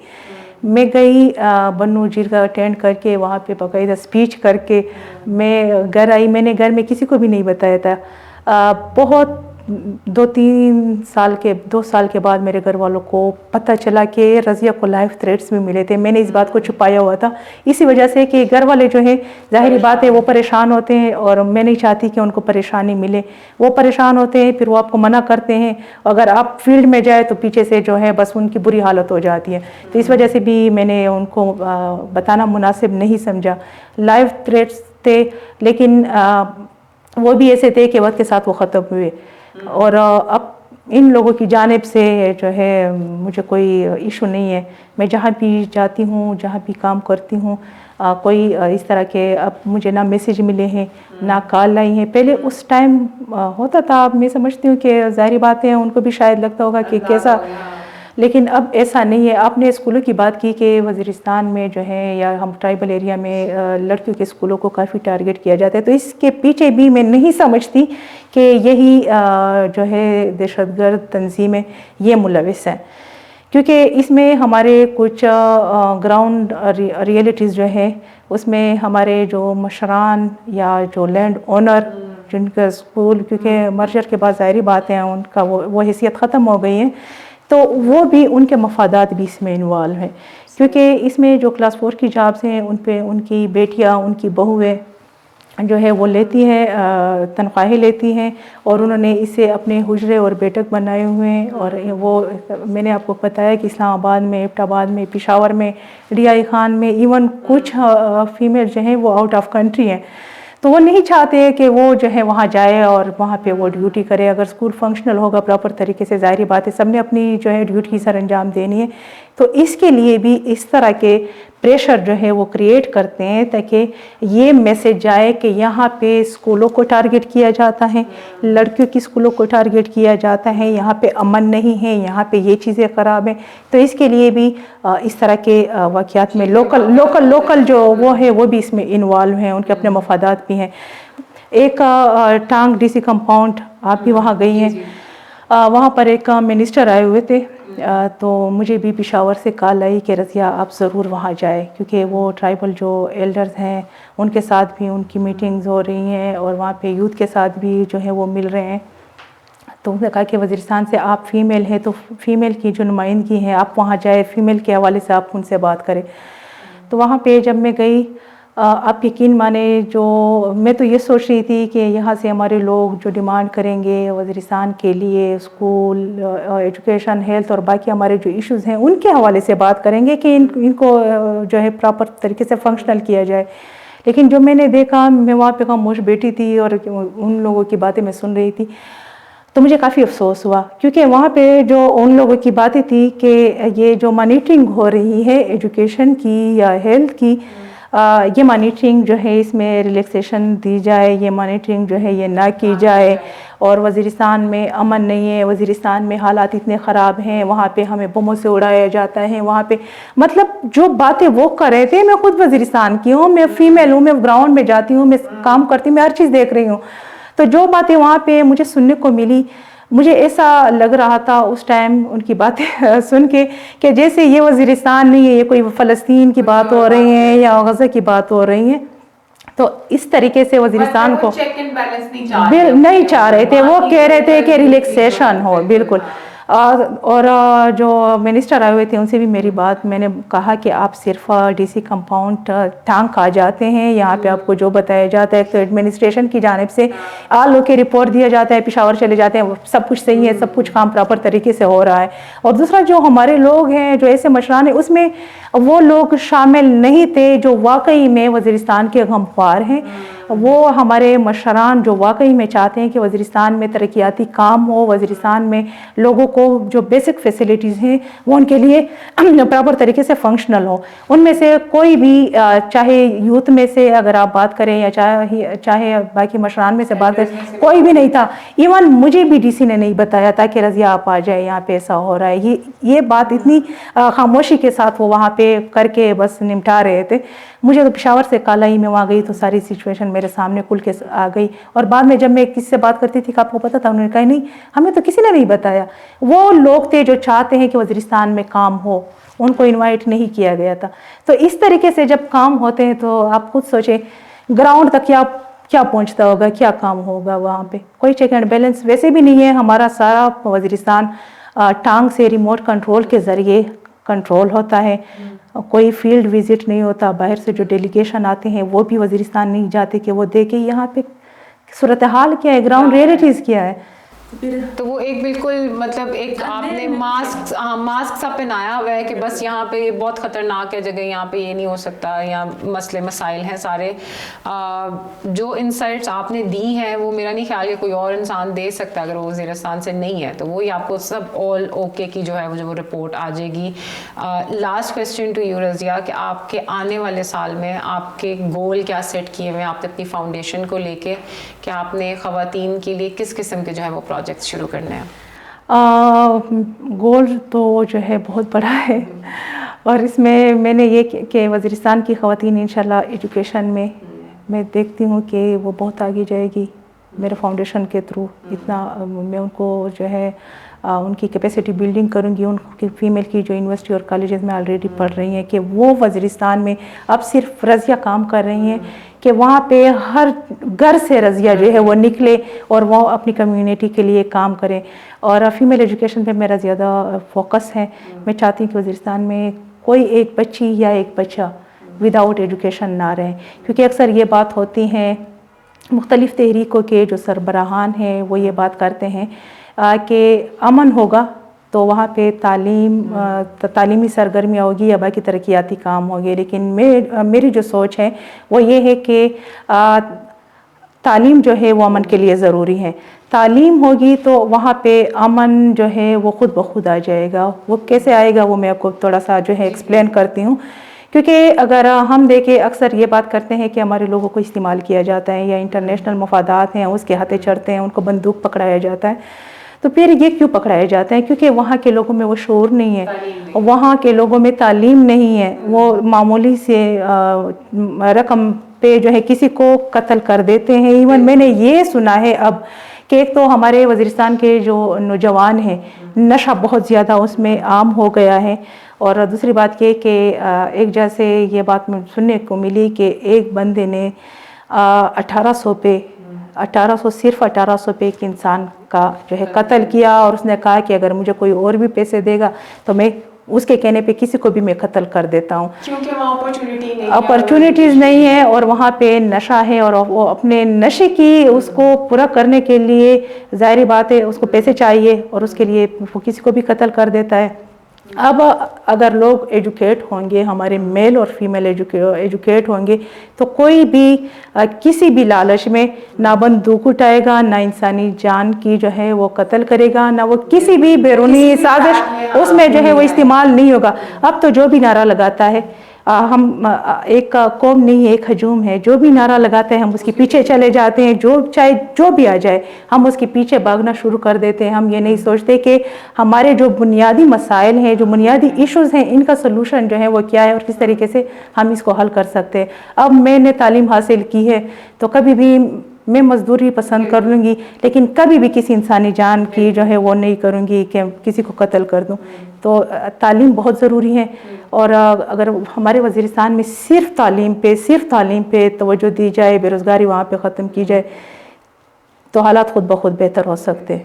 میں گئی, بنو جرگہ اٹینڈ کر کے وہاں پہ باقاعدہ اسپیچ کر کے میں گھر آئی. میں نے گھر میں کسی کو بھی نہیں بتایا تھا. بہت 2 سال کے بعد میرے گھر والوں کو پتہ چلا کہ رضیہ کو لائف تھریٹس بھی ملے تھے. میں نے اس بات کو چھپایا ہوا تھا اسی وجہ سے کہ گھر والے جو ہیں ظاہری بات ہے وہ پریشان ہوتے ہیں, اور میں نہیں چاہتی کہ ان کو پریشانی ملے. وہ پریشان ہوتے ہیں, پھر وہ آپ کو منع کرتے ہیں, اگر آپ فیلڈ میں جائے تو پیچھے سے جو ہے بس ان کی بری حالت ہو جاتی ہے. تو اس وجہ سے بھی میں نے ان کو بتانا مناسب نہیں سمجھا. لائف تھریٹس تھے لیکن وہ بھی ایسے تھے کہ وقت کے ساتھ وہ ختم ہوئے. اور اب ان لوگوں کی جانب سے جو ہے مجھے کوئی ایشو نہیں ہے. میں جہاں بھی جاتی ہوں, جہاں بھی کام کرتی ہوں, کوئی اس طرح کے اب مجھے نہ میسیج ملے ہیں نہ کال آئی ہیں. پہلے اس ٹائم ہوتا تھا, اب میں سمجھتی ہوں کہ ظاہری بات ہے ان کو بھی شاید لگتا ہوگا کہ کیسا لیکن اب ایسا نہیں ہے. آپ نے اسکولوں کی بات کی کہ وزیرستان میں جو ہے یا ہم ٹرائبل ایریا میں لڑکیوں کے اسکولوں کو کافی ٹارگٹ کیا جاتا ہے, تو اس کے پیچھے بھی میں نہیں سمجھتی کہ یہی جو ہے دہشت گرد تنظیمیں یہ ملوث ہیں, کیونکہ اس میں ہمارے کچھ گراؤنڈ ریئلٹیز جو ہے اس میں ہمارے جو مشران یا جو لینڈ اونر جن کا اسکول, کیونکہ مرجر کے بعد ظاہری بات ہے ان کا وہ حیثیت ختم ہو گئی ہے, تو وہ بھی ان کے مفادات بھی اس میں انوالو ہیں, کیونکہ اس میں جو کلاس 4 کی جابس ہیں ان پہ ان کی بیٹیاں, ان کی بہویں جو ہے وہ لیتی ہیں, تنخواہیں لیتی ہیں, اور انہوں نے اسے اپنے حجرے اور بیٹھک بنائے ہوئے ہیں. اور وہ میں نے آپ کو بتایا کہ اسلام آباد میں, ایبٹ آباد میں, پشاور میں, ڈی خان میں, ایون کچھ فیمیل جو ہیں وہ آؤٹ آف کنٹری ہیں, تو وہ نہیں چاہتے کہ وہ جو ہے وہاں جائے اور وہاں پہ وہ ڈیوٹی کرے. اگر اسکول فنکشنل ہوگا پراپر طریقے سے, ظاہری بات ہے سب نے اپنی جو ہے ڈیوٹی سر انجام دینی ہے, تو اس کے لیے بھی اس طرح کے پریشر جو ہے وہ کریٹ کرتے ہیں تاکہ یہ میسج جائے کہ یہاں پہ اسکولوں کو ٹارگٹ کیا جاتا ہے, لڑکیوں کی اسکولوں کو ٹارگٹ کیا جاتا ہے, یہاں پہ امن نہیں ہے, یہاں پہ یہ چیزیں خراب ہیں. تو اس کے لیے بھی اس طرح کے واقعات میں لوکل جو وہ ہے وہ بھی اس میں انوالو ہیں, ان کے اپنے مفادات بھی ہیں. ایک ٹانگ ڈی سی کمپاؤنڈ, آپ بھی وہاں گئی ہیں, وہاں پر ایک منسٹر آئے ہوئے تھے, تو مجھے بھی پشاور سے کال آئی کہ رضیہ آپ ضرور وہاں جائیں, کیونکہ وہ ٹرائبل جو ایلڈرز ہیں ان کے ساتھ بھی ان کی میٹنگز ہو رہی ہیں, اور وہاں پہ یوتھ کے ساتھ بھی جو ہے وہ مل رہے ہیں. تو انہوں نے کہا کہ وزیرستان سے آپ فیمیل ہیں تو فیمیل کی جو نمائندگی ہے آپ وہاں جائیں, فیمیل کے حوالے سے آپ ان سے بات کریں. تو وہاں پہ جب میں گئی, آپ یقین مانیں جو میں تو یہ سوچ رہی تھی کہ یہاں سے ہمارے لوگ جو ڈیمانڈ کریں گے وزیرستان کے لیے, اسکول, ایجوکیشن, ہیلتھ اور باقی ہمارے جو ایشوز ہیں ان کے حوالے سے بات کریں گے کہ ان کو جو ہے پراپر طریقے سے فنکشنل کیا جائے. لیکن جو میں نے دیکھا, میں وہاں پہ خاموش بیٹھی تھی اور ان لوگوں کی باتیں میں سن رہی تھی, تو مجھے کافی افسوس ہوا, کیونکہ وہاں پہ جو ان لوگوں کی باتیں تھی کہ یہ جو مانیٹرنگ ہو رہی ہے ایجوکیشن کی یا ہیلتھ کی, یہ مانیٹرنگ جو ہے اس میں ریلیکسیشن دی جائے, یہ مانیٹرنگ جو ہے یہ نہ کی جائے. اور وزیرستان میں امن نہیں ہے, وزیرستان میں حالات اتنے خراب ہیں, وہاں پہ ہمیں بموں سے اڑایا جاتا ہے, وہاں پہ مطلب جو باتیں وہ کر رہے تھے, میں خود وزیرستان کی ہوں, میں فیمیل ہوں, میں گراؤنڈ میں جاتی ہوں, میں کام کرتی ہوں, میں ہر چیز دیکھ رہی ہوں. تو جو باتیں وہاں پہ مجھے سننے کو ملی, مجھے ایسا لگ رہا تھا اس ٹائم ان کی باتیں سن کے کہ جیسے یہ وزیرستان نہیں ہے, یہ کوئی فلسطین کی بات ہو رہی ہے یا غزہ کی بات ہو رہی ہے. تو اس طریقے سے وزیرستان کو نہیں چاہ رہے تھے, وہ کہہ رہے تھے کہ ریلیکسیشن ہو. بالکل. اور جو منسٹر آئے ہوئے تھے ان سے بھی میری بات, میں نے کہا کہ آپ صرف ڈی سی کمپاؤنڈ ٹانگ آ جاتے ہیں, یہاں پہ آپ کو جو بتایا جاتا ہے تو ایڈمنسٹریشن کی جانب سے لو کے رپورٹ دیا جاتا ہے, پشاور چلے جاتے ہیں, سب کچھ صحیح ہے, سب کچھ کام پراپر طریقے سے ہو رہا ہے. اور دوسرا جو ہمارے لوگ ہیں جو ایسے مشران ہیں, اس میں وہ لوگ شامل نہیں تھے جو واقعی میں وزیرستان کے غمخوار ہیں. وہ ہمارے مشران جو واقعی میں چاہتے ہیں کہ وزیرستان میں ترقیاتی کام ہو, وزیرستان میں لوگوں کو جو بیسک فیسلٹیز ہیں وہ ان کے لیے پراپر طریقے سے فنکشنل ہو. ان میں سے کوئی بھی, چاہے یوتھ میں سے اگر آپ بات کریں یا چاہے باقی مشران میں سے بات کریں, کوئی بھی نہیں تھا. ایون مجھے بھی ڈی سی نے نہیں بتایا تھا کہ رضیہ آپ آ جائے, یہاں پہ ایسا ہو رہا ہے. یہ بات اتنی خاموشی کے ساتھ وہ وہاں پہ کر کے بس نمٹا رہے تھے. مجھے تو پشاور سے کال آئی, میں وہاں گئی تو ساری سچویشن میرے سامنے کھل کے آ گئی. اور بعد میں جب میں کسی سے بات کرتی تھی کہ آپ کو پتہ تھا, انہوں نے کہا نہیں ہمیں تو کسی نے نہیں بتایا. وہ لوگ تھے جو چاہتے ہیں کہ وزیرستان میں کام ہو, ان کو انوائٹ نہیں کیا گیا تھا. تو اس طریقے سے جب کام ہوتے ہیں تو آپ خود سوچیں گراؤنڈ تک کیا پہنچتا ہوگا, کیا کام ہوگا وہاں پہ. کوئی چیک اینڈ بیلنس ویسے بھی نہیں ہے. ہمارا سارا وزیرستان ٹانگ سے ریموٹ کنٹرول کے ذریعے کنٹرول ہوتا ہے. کوئی فیلڈ وزٹ نہیں ہوتا, باہر سے جو ڈیلیگیشن آتے ہیں وہ بھی وزیرستان نہیں جاتے کہ وہ دیکھیں یہاں پہ صورتحال کیا ہے, گراؤنڈ ریئلٹیز کیا ہے. تو وہ ایک بالکل مطلب ایک آپ نے ماسک سب پہنایا ہوا ہے کہ بس یہاں پہ یہ بہت خطرناک ہے جگہ, یہاں پہ یہ نہیں ہو سکتا, یہاں مسئلے مسائل ہیں سارے. جو انسائٹس آپ نے دی ہیں وہ میرا نہیں خیال کہ کوئی اور انسان دے سکتا اگر وہ وزیرستان سے نہیں ہے, تو وہی آپ کو سب آل اوکے کی جو ہے وہ رپورٹ آ جائے گی. Last question to you Razia, کہ آپ کے آنے والے سال میں آپ کے گول کیا سیٹ کیے ہوئے ہیں آپ نے اپنی فاؤنڈیشن کو لے کے, کہ آپ نے خواتین کے لیے کس قسم کے جو ہے وہ پروجیکٹس شروع کرنے ہیں؟ گول تو جو ہے بہت بڑا ہے، اور اس میں میں نے یہ کہ وزیرستان کی خواتین انشاءاللہ ایجوکیشن میں دیکھتی ہوں کہ وہ بہت آگے جائے گی میرے فاؤنڈیشن کے تھرو. اتنا میں ان کو جو ہے ان کی کیپیسٹی بلڈنگ کروں گی، ان کی فیمیل کی جو یونیورسٹی اور کالجز میں آلریڈی پڑھ رہی ہیں کہ وہ وزیرستان میں اب صرف رضیہ کام کر رہی ہیں کہ وہاں پہ ہر گھر سے رضیہ جو ہے وہ نکلے اور وہ اپنی کمیونٹی کے لیے کام کریں. اور فیمیل ایجوکیشن پہ میرا زیادہ فوکس ہے. میں چاہتی ہوں کہ وزیرستان میں کوئی ایک بچی یا ایک بچہ وداؤٹ ایجوکیشن نہ رہے، کیونکہ اکثر یہ بات ہوتی ہیں مختلف تحریکوں کے جو سربراہان ہیں وہ یہ بات کرتے ہیں کہ امن ہوگا تو وہاں پہ تعلیمی سرگرمیاں ہوگی یا باقی ترقیاتی کام ہوگے، لیکن میری جو سوچ ہے وہ یہ ہے کہ تعلیم جو ہے وہ امن کے لیے ضروری ہے. تعلیم ہوگی تو وہاں پہ امن جو ہے وہ خود بخود آ جائے گا. وہ کیسے آئے گا وہ میں آپ کو تھوڑا سا جو ہے ایکسپلین کرتی ہوں. کیونکہ اگر ہم دیکھیں اکثر یہ بات کرتے ہیں کہ ہمارے لوگوں کو استعمال کیا جاتا ہے یا انٹرنیشنل مفادات ہیں اس کے ہاتھے چڑھتے ہیں، ان کو بندوق پکڑایا جاتا ہے. تو پھر یہ کیوں پکڑائے جاتے ہیں؟ کیونکہ وہاں کے لوگوں میں وہ شعور نہیں ہے، وہاں کے لوگوں میں تعلیم نہیں ہے. وہ معمولی سے رقم پہ جو ہے کسی کو قتل کر دیتے ہیں. ایون میں نے یہ سنا ہے اب کہ ایک تو ہمارے وزیرستان کے جو نوجوان ہیں نشہ بہت زیادہ اس میں عام ہو گیا ہے. اور دوسری بات یہ کہ ایک جیسے یہ بات میں سننے کو ملی کہ ایک بندے نے 1800 صرف 1800 پہ ایک انسان کا جو ہے قتل کیا، اور اس نے کہا کہ اگر مجھے کوئی اور بھی پیسے دے گا تو میں اس کے کہنے پہ کسی کو بھی میں قتل کر دیتا ہوں، کیونکہ وہاں اپرچونٹیز نہیں ہے اور وہاں پہ نشہ ہے. اور وہ اپنے نشے کی اس کو پورا کرنے کے لیے ظاہری بات ہے اس کو پیسے چاہیے اور اس کے لیے وہ کسی کو بھی قتل کر دیتا ہے. اب اگر لوگ ایجوکیٹ ہوں گے، ہمارے میل اور فیمیل ایجوکیٹ ہوں گے تو کوئی بھی کسی بھی لالچ میں نہ بندوق اٹھائے گا، نہ انسانی جان کی جو ہے وہ قتل کرے گا، نہ وہ کسی بھی بیرونی سازش اس میں جو ہے وہ استعمال نہیں ہوگا. اب تو جو بھی نعرہ لگاتا ہے، ہم ایک قوم نہیں ہے، ایک ہجوم ہے، جو بھی نعرہ لگاتے ہیں ہم اس کے پیچھے چلے جاتے ہیں. چاہے جو بھی آ جائے ہم اس کے پیچھے بھاگنا شروع کر دیتے ہیں. ہم یہ نہیں سوچتے کہ ہمارے جو بنیادی مسائل ہیں، جو بنیادی ایشوز ہیں، ان کا سلوشن جو ہے وہ کیا ہے اور کس طریقے سے ہم اس کو حل کر سکتے ہیں. اب میں نے تعلیم حاصل کی ہے تو کبھی بھی میں مزدوری پسند کر لوں گی، لیکن کبھی بھی کسی انسانی جان کی جو ہے وہ نہیں کروں گی کہ کسی کو قتل کر دوں. تو تعلیم بہت ضروری ہے. اور اگر ہمارے وزیرستان میں صرف تعلیم پہ توجہ دی جائے، بے روزگاری وہاں پہ ختم کی جائے تو حالات خود بخود بہتر ہو سکتے.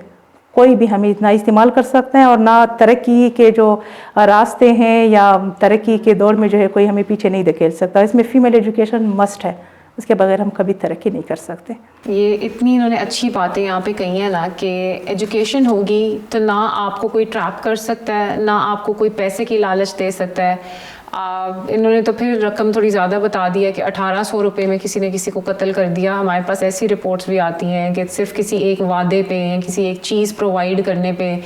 کوئی بھی ہمیں اتنا استعمال کر سکتے ہیں اور نہ ترقی کے جو راستے ہیں یا ترقی کے دور میں جو ہے کوئی ہمیں پیچھے نہیں دھکیل سکتا. اس میں فیمیل ایجوکیشن مسٹ ہے، اس کے بغیر ہم کبھی ترقی نہیں کر سکتے. یہ اتنی انہوں نے اچھی باتیں یہاں پہ کہی ہیں نا کہ ایجوکیشن ہوگی تو نہ آپ کو کوئی ٹریپ کر سکتا ہے، نہ آپ کو کوئی پیسے کی لالچ دے سکتا ہے. انہوں نے تو پھر رقم تھوڑی زیادہ بتا دی ہے کہ 1800 روپے میں کسی نے کسی کو قتل کر دیا. ہمارے پاس ایسی رپورٹس بھی آتی ہیں کہ صرف کسی ایک وعدے پہ یا کسی ایک چیز پرووائڈ کرنے پہ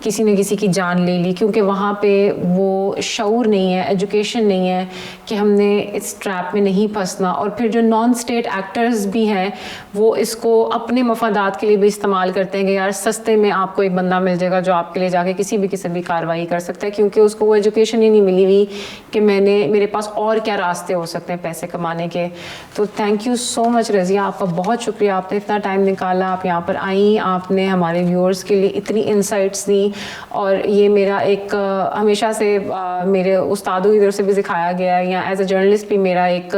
کسی نے کسی کی جان لے لی، کیونکہ وہاں پہ وہ شعور نہیں ہے، ایجوکیشن نہیں ہے کہ ہم نے اس ٹریپ میں نہیں پھنسنا. اور پھر جو نان اسٹیٹ ایکٹرز بھی ہیں وہ اس کو اپنے مفادات کے لیے بھی استعمال کرتے ہیں کہ یار سستے میں آپ کو ایک بندہ مل جائے گا جو آپ کے لیے جا کے کسی بھی قسم کی کارروائی کر سکتا ہے، کیونکہ اس کو وہ ایجوکیشن ہی نہیں ملی ہوئی کہ میرے پاس اور کیا راستے ہو سکتے ہیں پیسے کمانے کے. تو thank you so much Razia, آپ کا بہت شکریہ، آپ نے اتنا ٹائم نکالا، آپ یہاں پر آئیں، آپ نے ہمارے ویورز کے لیے اتنی انسائٹس دی. اور یہ میرا ایک ہمیشہ سے میرے استادوں کی طرف سے بھی سکھایا گیا ہے یا ایز اے جرنلسٹ بھی میرا ایک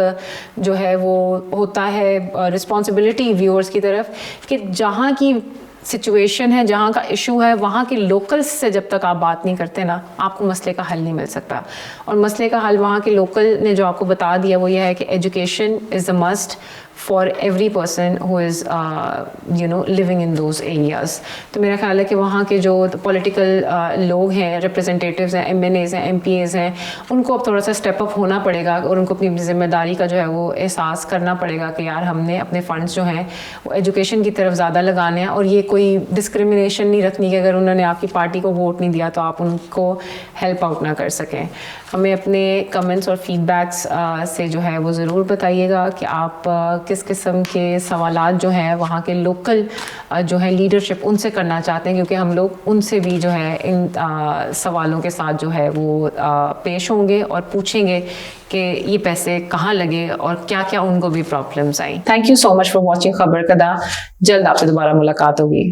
جو ہے وہ ہوتا ہے رسپانسبلٹی ویورز کی طرف کہ جہاں کی سچویشن ہے، جہاں کا ایشو ہے، وہاں کے لوکلز سے جب تک آپ بات نہیں کرتے نا آپ کو مسئلے کا حل نہیں مل سکتا. اور مسئلے کا حل وہاں کے لوکل نے جو آپ کو بتا دیا وہ یہ ہے کہ education is a must for every person who is living in those areas. تو میرا خیال ہے کہ وہاں کے جو پولیٹیکل لوگ ہیں، ریپرزینٹیٹیوز ہیں، ایم این ایز ہیں، ایم پی ایز ہیں، ان کو اب تھوڑا سا اسٹیپ اپ ہونا پڑے گا اور ان کو اپنی ذمہ داری کا جو ہے وہ احساس کرنا پڑے گا کہ یار ہم نے اپنے فنڈس جو ہیں وہ ایجوکیشن کی طرف زیادہ لگانے ہیں. اور یہ کوئی ڈسکریمنیشن نہیں رکھنی کہ اگر انہوں نے آپ کی پارٹی کو ووٹ نہیں دیا تو آپ ان کو ہیلپ آؤٹ نہ کر سکیں. ہمیں اپنے کمنٹس اور فیڈ بیکس سے جو ہے وہ ضرور بتائیے گا کہ آپ کس قسم کے سوالات جو ہیں وہاں کے لوکل جو ہے لیڈرشپ ان سے کرنا چاہتے ہیں، کیونکہ ہم لوگ ان سے بھی جو ہے ان سوالوں کے ساتھ جو ہے وہ پیش ہوں گے اور پوچھیں گے کہ یہ پیسے کہاں لگے اور کیا کیا ان کو بھی پرابلمس آئیں. Thank you so much for watching خبر کدا. جلد آپ سے دوبارہ ملاقات ہوگی.